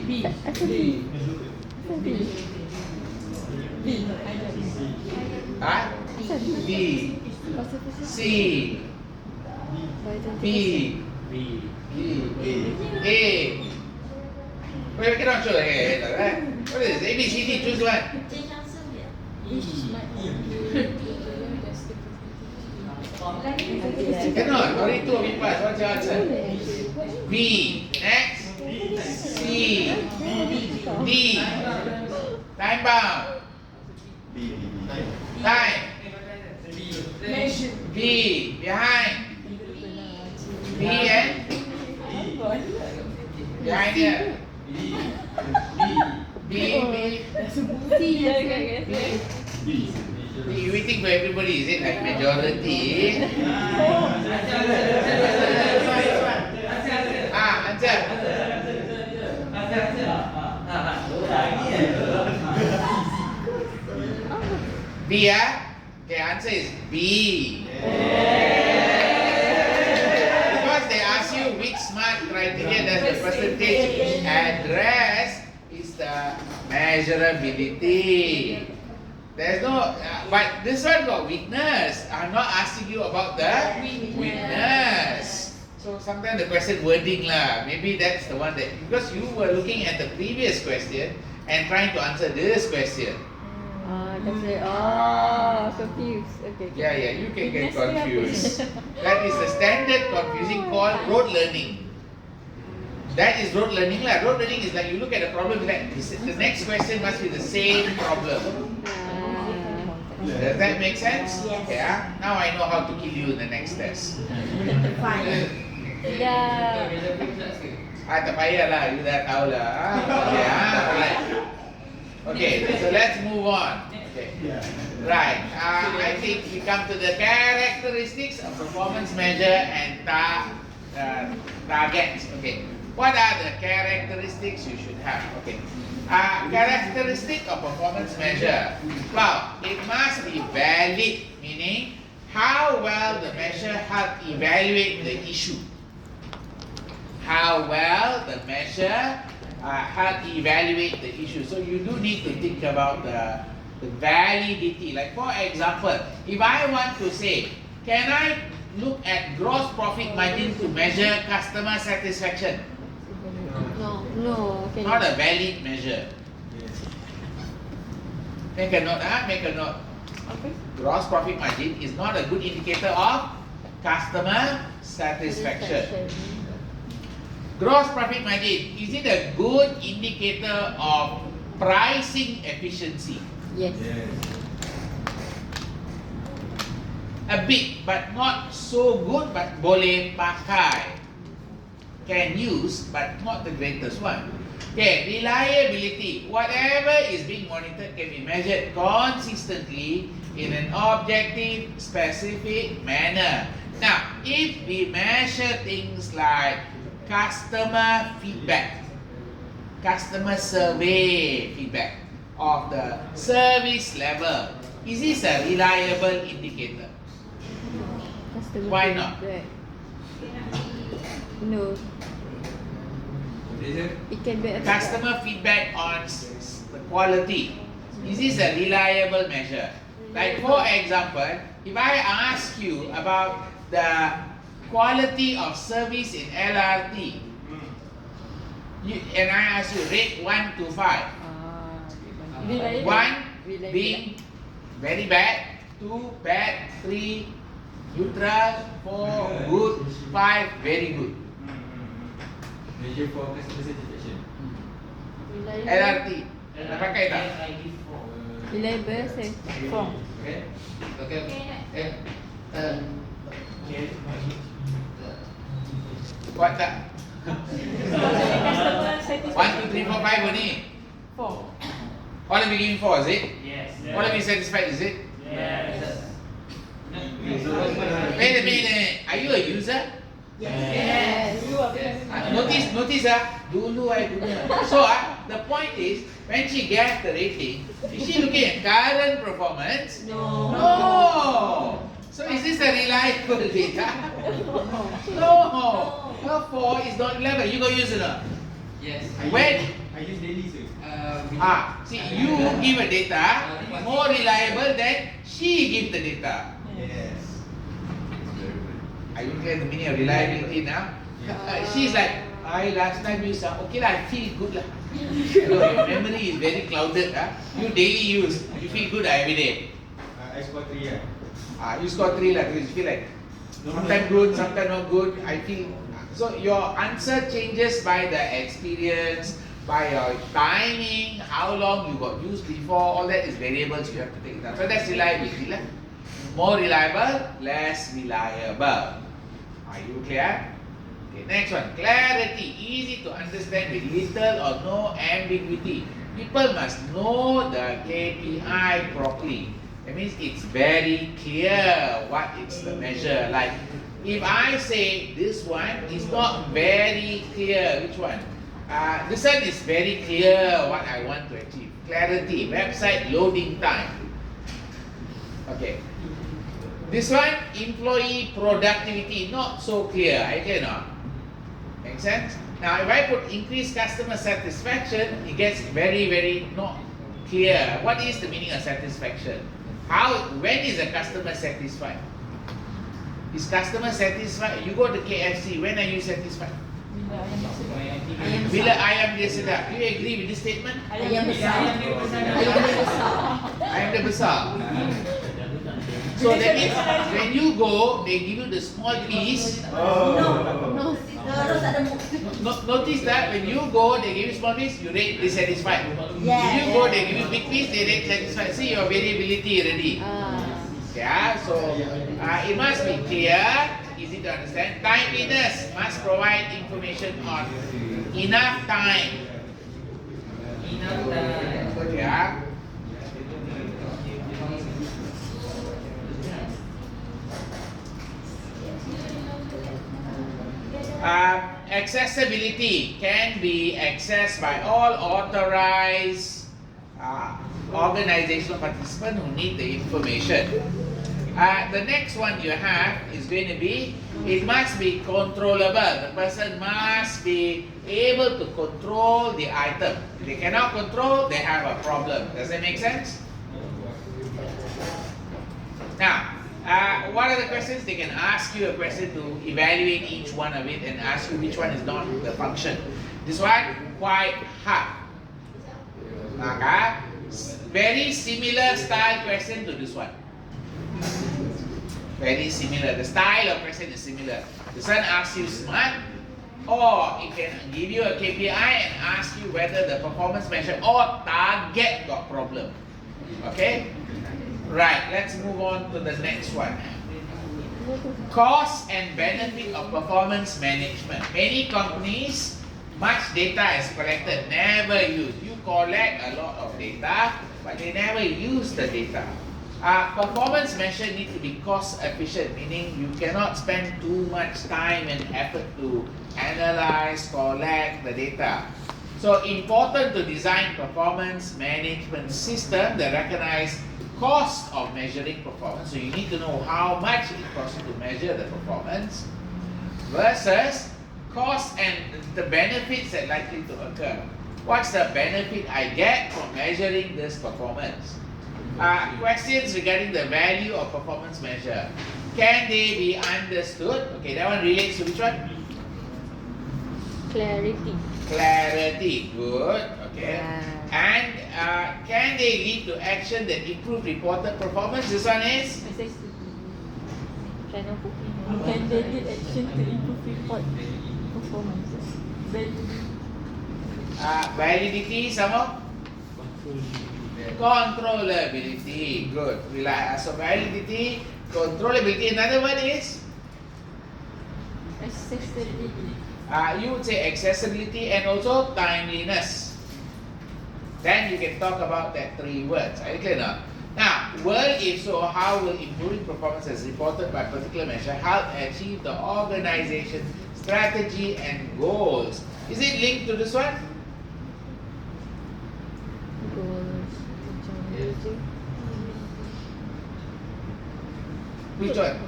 B. Asal B? Asal B? B. Ah? Asal B? B. Pasal C. B. B. A. Wait, we cannot show the head, right? What is this? A, B, C, D, choose one. Change answer dia. Cannot, only two of you pass. What's your answer? B. Next. C. D. Time bound. Time. B. Behind. B and behind here. B. You waiting for everybody, is it like majority? Answer. B, okay, answer is B. Because they ask you which smart criteria does the percentage address is the measurability. There's no, but this one got weakness. I'm not asking you about the weakness. So sometimes the question wording lah, maybe that's the one that, because you were looking at the previous question and trying to answer this question. Confused. Okay. Yeah, you can get confused. That is the standard confusing called rote learning. That is rote learning lah. Rote learning is like you look at the problem, like the next question must be the same problem. Does that make sense? Yes. Yeah. Now I know how to kill you in the next test. Fine. Tidak. Tak payah lah, you dah tahu lah. Right. Okay, so let's move on. Okay. Right. I think we come to the characteristics of performance measure and targets. Okay. What are the characteristics you should have? Okay. Characteristic of performance measure. Well, it must be valid, meaning how well the measure helped evaluate the issue. How well the measure helped evaluate the issue. So you do need to think about the validity. Like for example, if I want to say, can I look at gross profit margin to measure customer satisfaction? No. Not a valid measure. Make a note, make a note. Okay. Gross profit margin is not a good indicator of customer satisfaction. Gross profit margin, is it a good indicator of pricing efficiency? Yes. A bit, but not so good, but boleh pakai. Can use, but not the greatest one. Okay, reliability. Whatever is being monitored can be measured consistently in an objective, specific manner. Now, if we measure things like customer feedback, customer survey feedback of the service level, is this a reliable indicator? Why not? No. It can be a Customer feedback on the quality, is this a reliable measure? Like for example, if I ask you about the quality of service in LRT, and I ask you rate 1 to 5, 1 being very bad, 2 bad, 3 neutral, 4 good, 5 very good. Measure for customer satisfaction. LRT. Dah pakai tak? Reliable, safe. From. Okay. Okay. Kuat tak? Customer satisfaction. 1, 2, 3, 4, 5 only. 4. All of you giving 4, is it? Yes. All of you satisfied, is it? Yes. Wait a minute. Are you a user? Yes. You are very Notice dulu I guna. So the point is, when she gets the rating, is she looking at current performance? No. No. So is this a reliable data? No. Her 4 is not reliable. You go use it or not? Yes. When? I use daily, sir. See, you give a data more reliable than she give the data. Yes. Are you clear the meaning of reliability now? She's like, I last time used, okay lah, I feel good lah. Your memory is very clouded. You daily use, you feel good every day. I score 3, yeah. You score 3 lah because you feel like sometimes good, sometimes not good. I feel so your answer changes by the experience, by your timing, how long you got used before. All that is variables you have to take it down. So that's reliability lah. More reliable, less reliable. Are you clear? Okay, next one. Clarity. Easy to understand with little or no ambiguity. People must know the KPI properly. That means it's very clear what is the measure. Like, if I say this one is not very clear, which one? This one is very clear what I want to achieve. Clarity. Website loading time. Okay. This one, employee productivity, not so clear. I cannot. Make sense? Now, if I put increased customer satisfaction, it gets very, very not clear. What is the meaning of satisfaction? When is a customer satisfied? Is customer satisfied? You go to KFC, when are you satisfied? Bila ayam dia sedap. Do you agree with this statement? Ayam besar. Ayam dia besar. So that means when you go, they give you the small piece. No. Terus ada Notice that when you go, they give you small piece, you rate dissatisfied. Yeah. If you go, they give you big piece, they rate satisfied. See your variability already. Yeah, so it must be clear, easy to understand. Timeliness must provide information on enough time. Enough time. Yeah. Accessibility can be accessed by all authorized organizational participants who need the information. The next one you have is going to be, it must be controllable. The person must be able to control the item. If they cannot control, they have a problem. Does that make sense? Now, what are the questions? They can ask you a question to evaluate each one of it and ask you which one is not the function. This one, quite hard. Maka, very similar style question to this one. Very similar. The style of question is similar. This one asks you smart, or it can give you a KPI and ask you whether the performance measure or target got problem. Okay? Right, let's move on to the next one. Cost and benefit of performance management. Many companies, much data is collected, never used. You collect a lot of data, but they never use the data. Performance measure need to be cost efficient, meaning you cannot spend too much time and effort to analyze, collect the data. So important to design performance management system that recognize cost of measuring performance. So you need to know how much it costs you to measure the performance versus cost and the benefits that likely to occur. What's the benefit I get from measuring this performance? Questions regarding the value of performance measure. Can they be understood? Okay, that one relates to which one? Clarity. Clarity, good. Okay. And can they lead to action that improve reported performance? This one is Macam apa? Can they take action to improve report performance? validity sama controllability. Good. So validity, controllability. Another one is Accessibility. you would say accessibility and also timeliness. Then you can talk about that 3 words. Are you clear now? Now, well, if so, how will improving performance as reported by particular measure help achieve the organization strategy and goals? Is it linked to this one? Goals. Macam measure. Which one?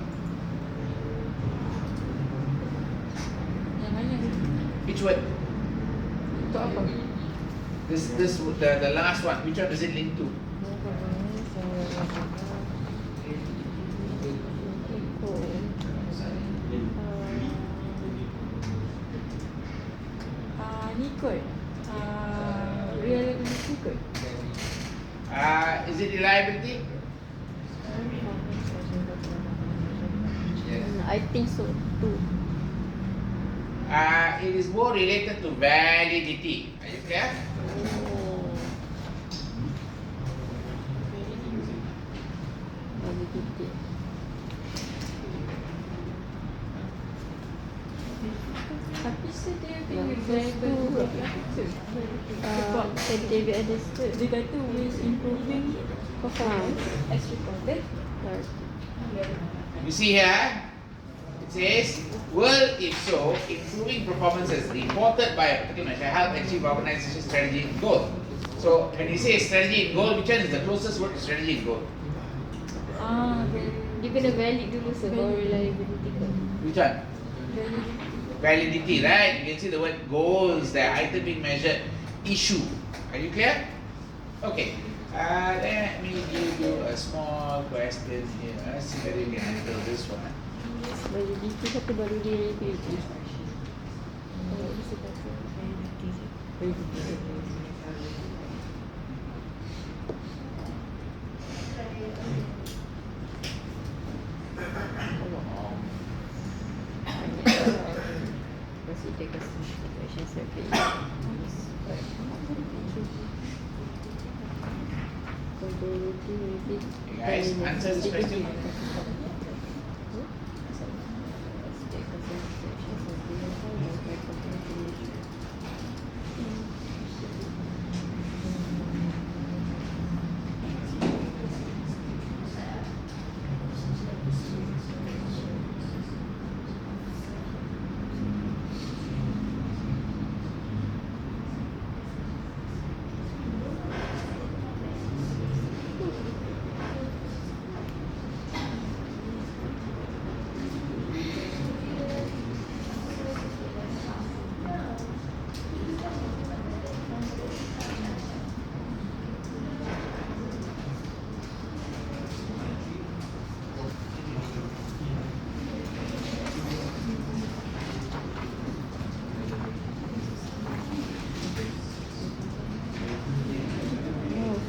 Yang mana? Which one? Untuk apa? The last one. Which one does it link to? Ni kot. Reliability kot. Is it reliability? I think so too. It is more related to validity. Are you clear? Validity. Tapi dia Yang reliable tu, juga tu. Sebab Can they be understood? dia kata with improving performance as reported. You see here, it says, well, if so, improving performance as reported by a particular measure help achieve organization strategy and goal. So when you say strategy and goal, which one is the closest word to strategy and goal? Dia kena valid dulu sebab reliability kan. Which one? Validity, right? You can see the word goals, the item being measured, issue. Are you clear? Okay. Let me give you a small question here. Let's see whether you can handle this one. Validity satu baru reliability. Guys, answer this question.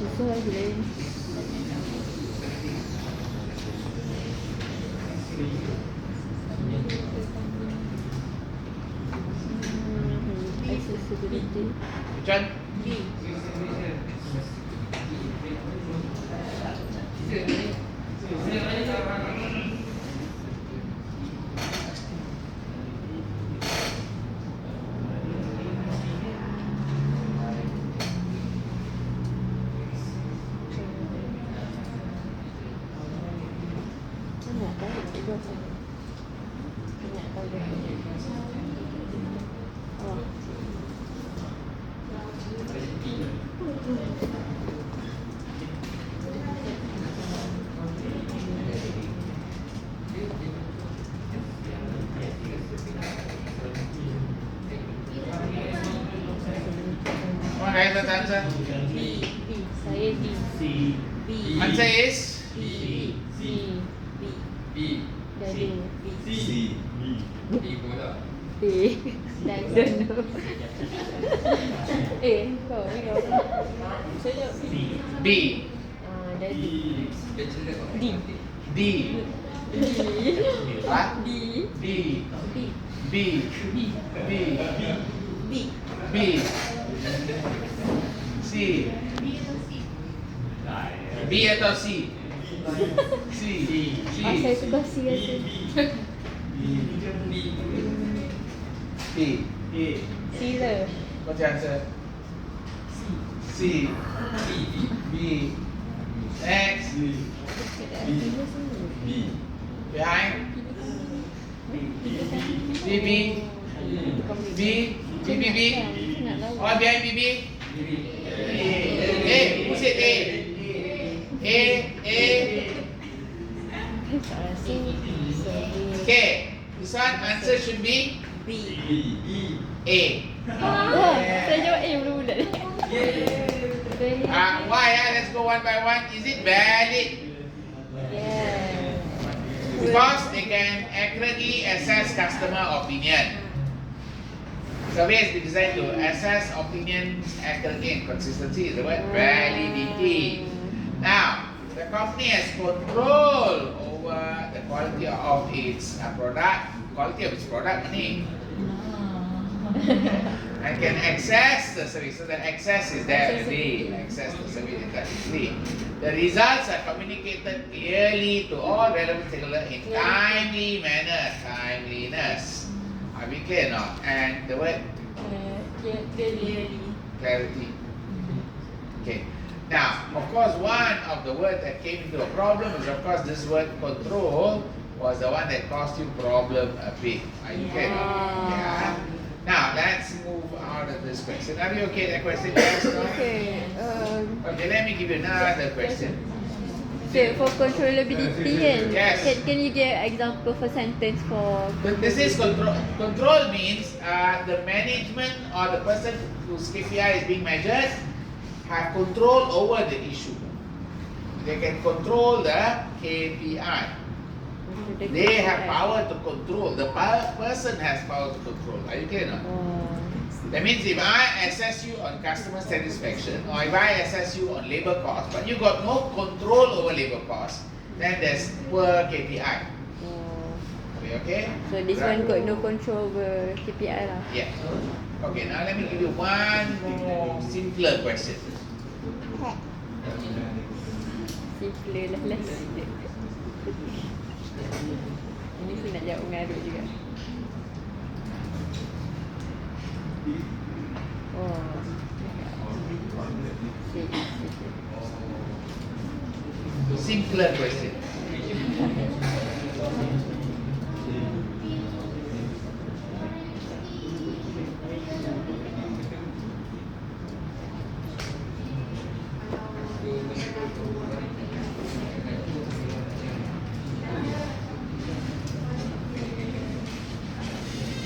Susah lagi lain. Accessibility. Which one? Banyak tahu juga kan. Banyak tahu juga. Oh. Come on, guys, let's answer. B. Saya B. B. Answer is B. B. B. Gaduh. C. B bola. B. Don't know. Kau ni kau. Saya jawab B. B. Dah Bachelor of D. D. D. What? D. B. B. B. B. B. B. C. B atau C? C. C. Saya suka C rasa. B. C lah. What's your answer? C. B. Next. Behind. B. B. B. B. B. B. All behind B. B. A. Who said A? A. A. Okay. This one answer should be B. A. Saya jawab A bulat-bulat. Why? Let's go one by one. Is it valid? Yeah. Because they can accurately assess customer opinion. Survey has been designed to assess opinions accurately and consistency is the word validity. Now, the company has control over the quality of its product money. And can access the service. So that access is there already. Access the service is there already. The results are communicated clearly to all relevant stakeholders in timely manner. Timeliness. Are we clear or not? And the word Clearly. clarity. Okay. Now, of course, one of the words that came into a problem is, of course, this word control was the one that caused you problem a bit. Are you clear? Yeah. Now, let's move out of this question. Are you okay with that question? Yes, no? Okay. Okay, let me give you another question. Okay, for controllability kan? Yes. Can you give example for sentence for This is control. Control means the management or the person whose KPI is being measured have control over the issue. They can control the KPI. They have power to control. The person has power to control. Are you clear now? That means if I assess you on customer satisfaction or if I assess you on labor cost, but you got no control over labor cost, then there's poor KPI. Okay? So this one got no control over KPI lah. Yeah. Okay, now let me give you one more simpler question. Simple lah less. Ini saya nak jawab mengarut juga. Simpler question.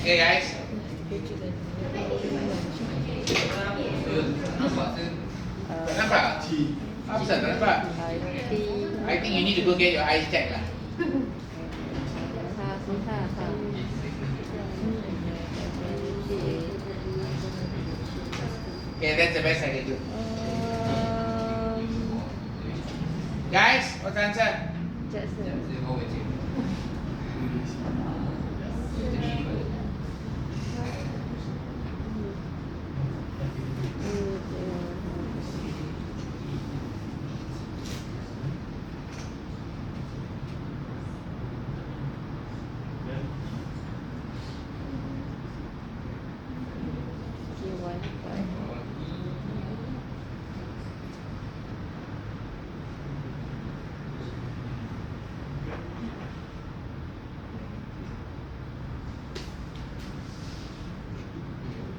Okay guys. Tak nampak? Apa pasal tak nampak? I think you need to go get your eyes checked lah. Okay, that's the best I can do. Guys, what's the answer?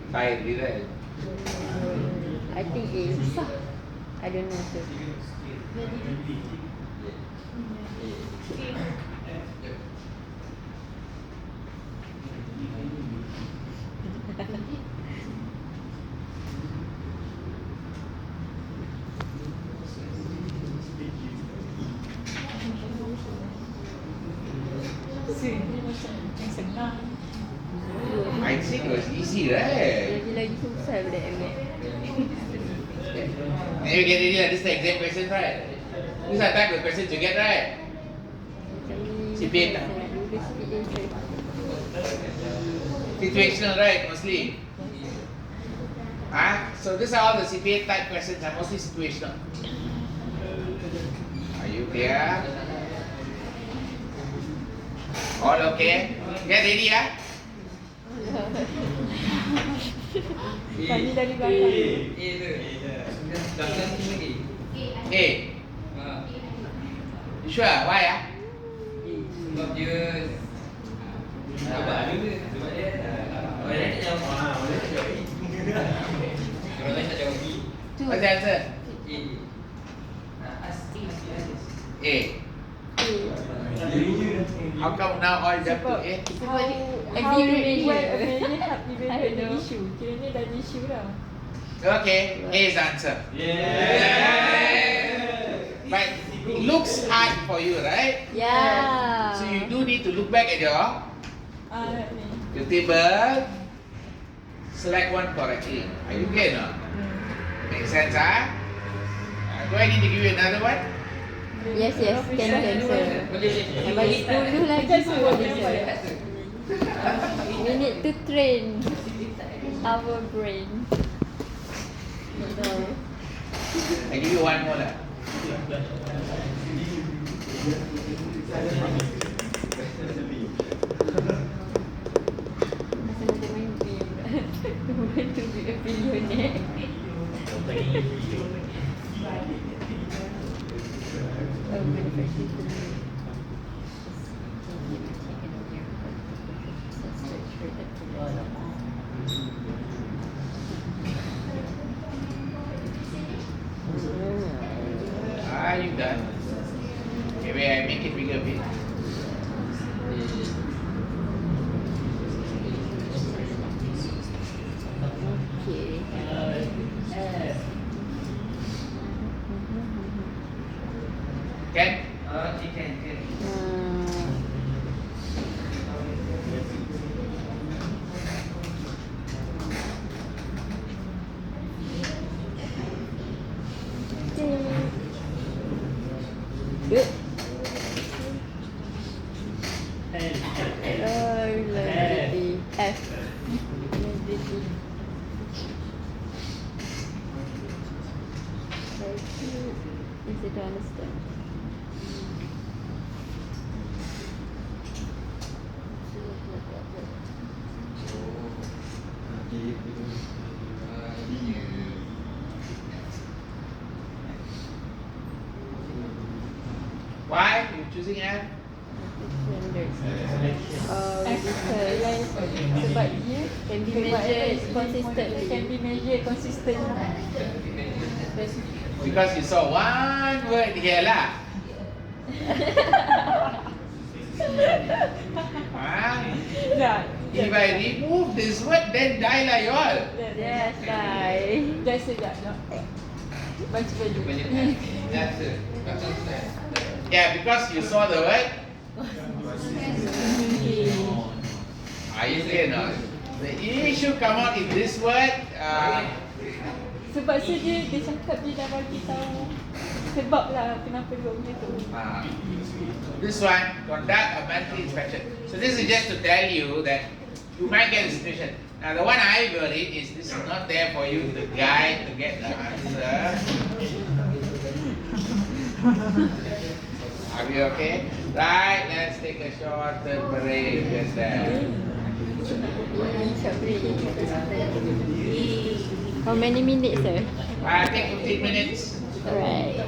Tired, right? I think A. I don't know sir. Yang senang. I think it was easy, right? Lagi-lagi susah daripada M. And you get ready, this is the exam questions, right? These are type of questions you get, right? CPA tak? Situational, right? Mostly. So these are all the CPA type questions, are mostly situational. Are you clear? All okay? Get ready, yeah? Tadi dari belakang. Belakang sini lagi. A. You sure? Why, ah? Sebab dia sebab dia orang lain tak jawab. Orang lain tak jawab. What's the answer? A. How come now all jump to A? How to measure help evaluate the issue. Kiranya dah issue dah. Okay, A is the answer. But it looks hard for you, right? Yeah. So you do need to look back at your Ni. table, select one correctly. Are you okay now? Make sense, huh? Do I need to give you another one? Yes, yes, can sir. Yang bagi 10 lagi pun boleh sir. We need to train our brain. I give you one more lah. Masa macam main game. Want to be a billionaire. Oh, manufacturing company. You done. Okay, wait, I make it bigger a bit. Okay. Can? Can. Good. Lovely. F. Lovely. Very cute. Easy to understand. Why you choosing F? Because sebab dia can be measured consistently. Can be measured consistently. Because you saw one word here lah. Dah. If I remove this word, then die lah you all. Yes, die. Just sekejap. Baca baju. Yeah, because you saw the word. Are you clear now? The E should come out in this word. Sebab dia cakap dia dah bagi tahu sebab lah kenapa dia buat begitu. This one, conduct a monthly inspection. So this is just to tell you that you might get a situation. Now the one I worried is this is not there for you, the guide to get the answer. Are we okay? Right, let's take a short break just there. How many minutes, sir? I think 15 minutes. Alright.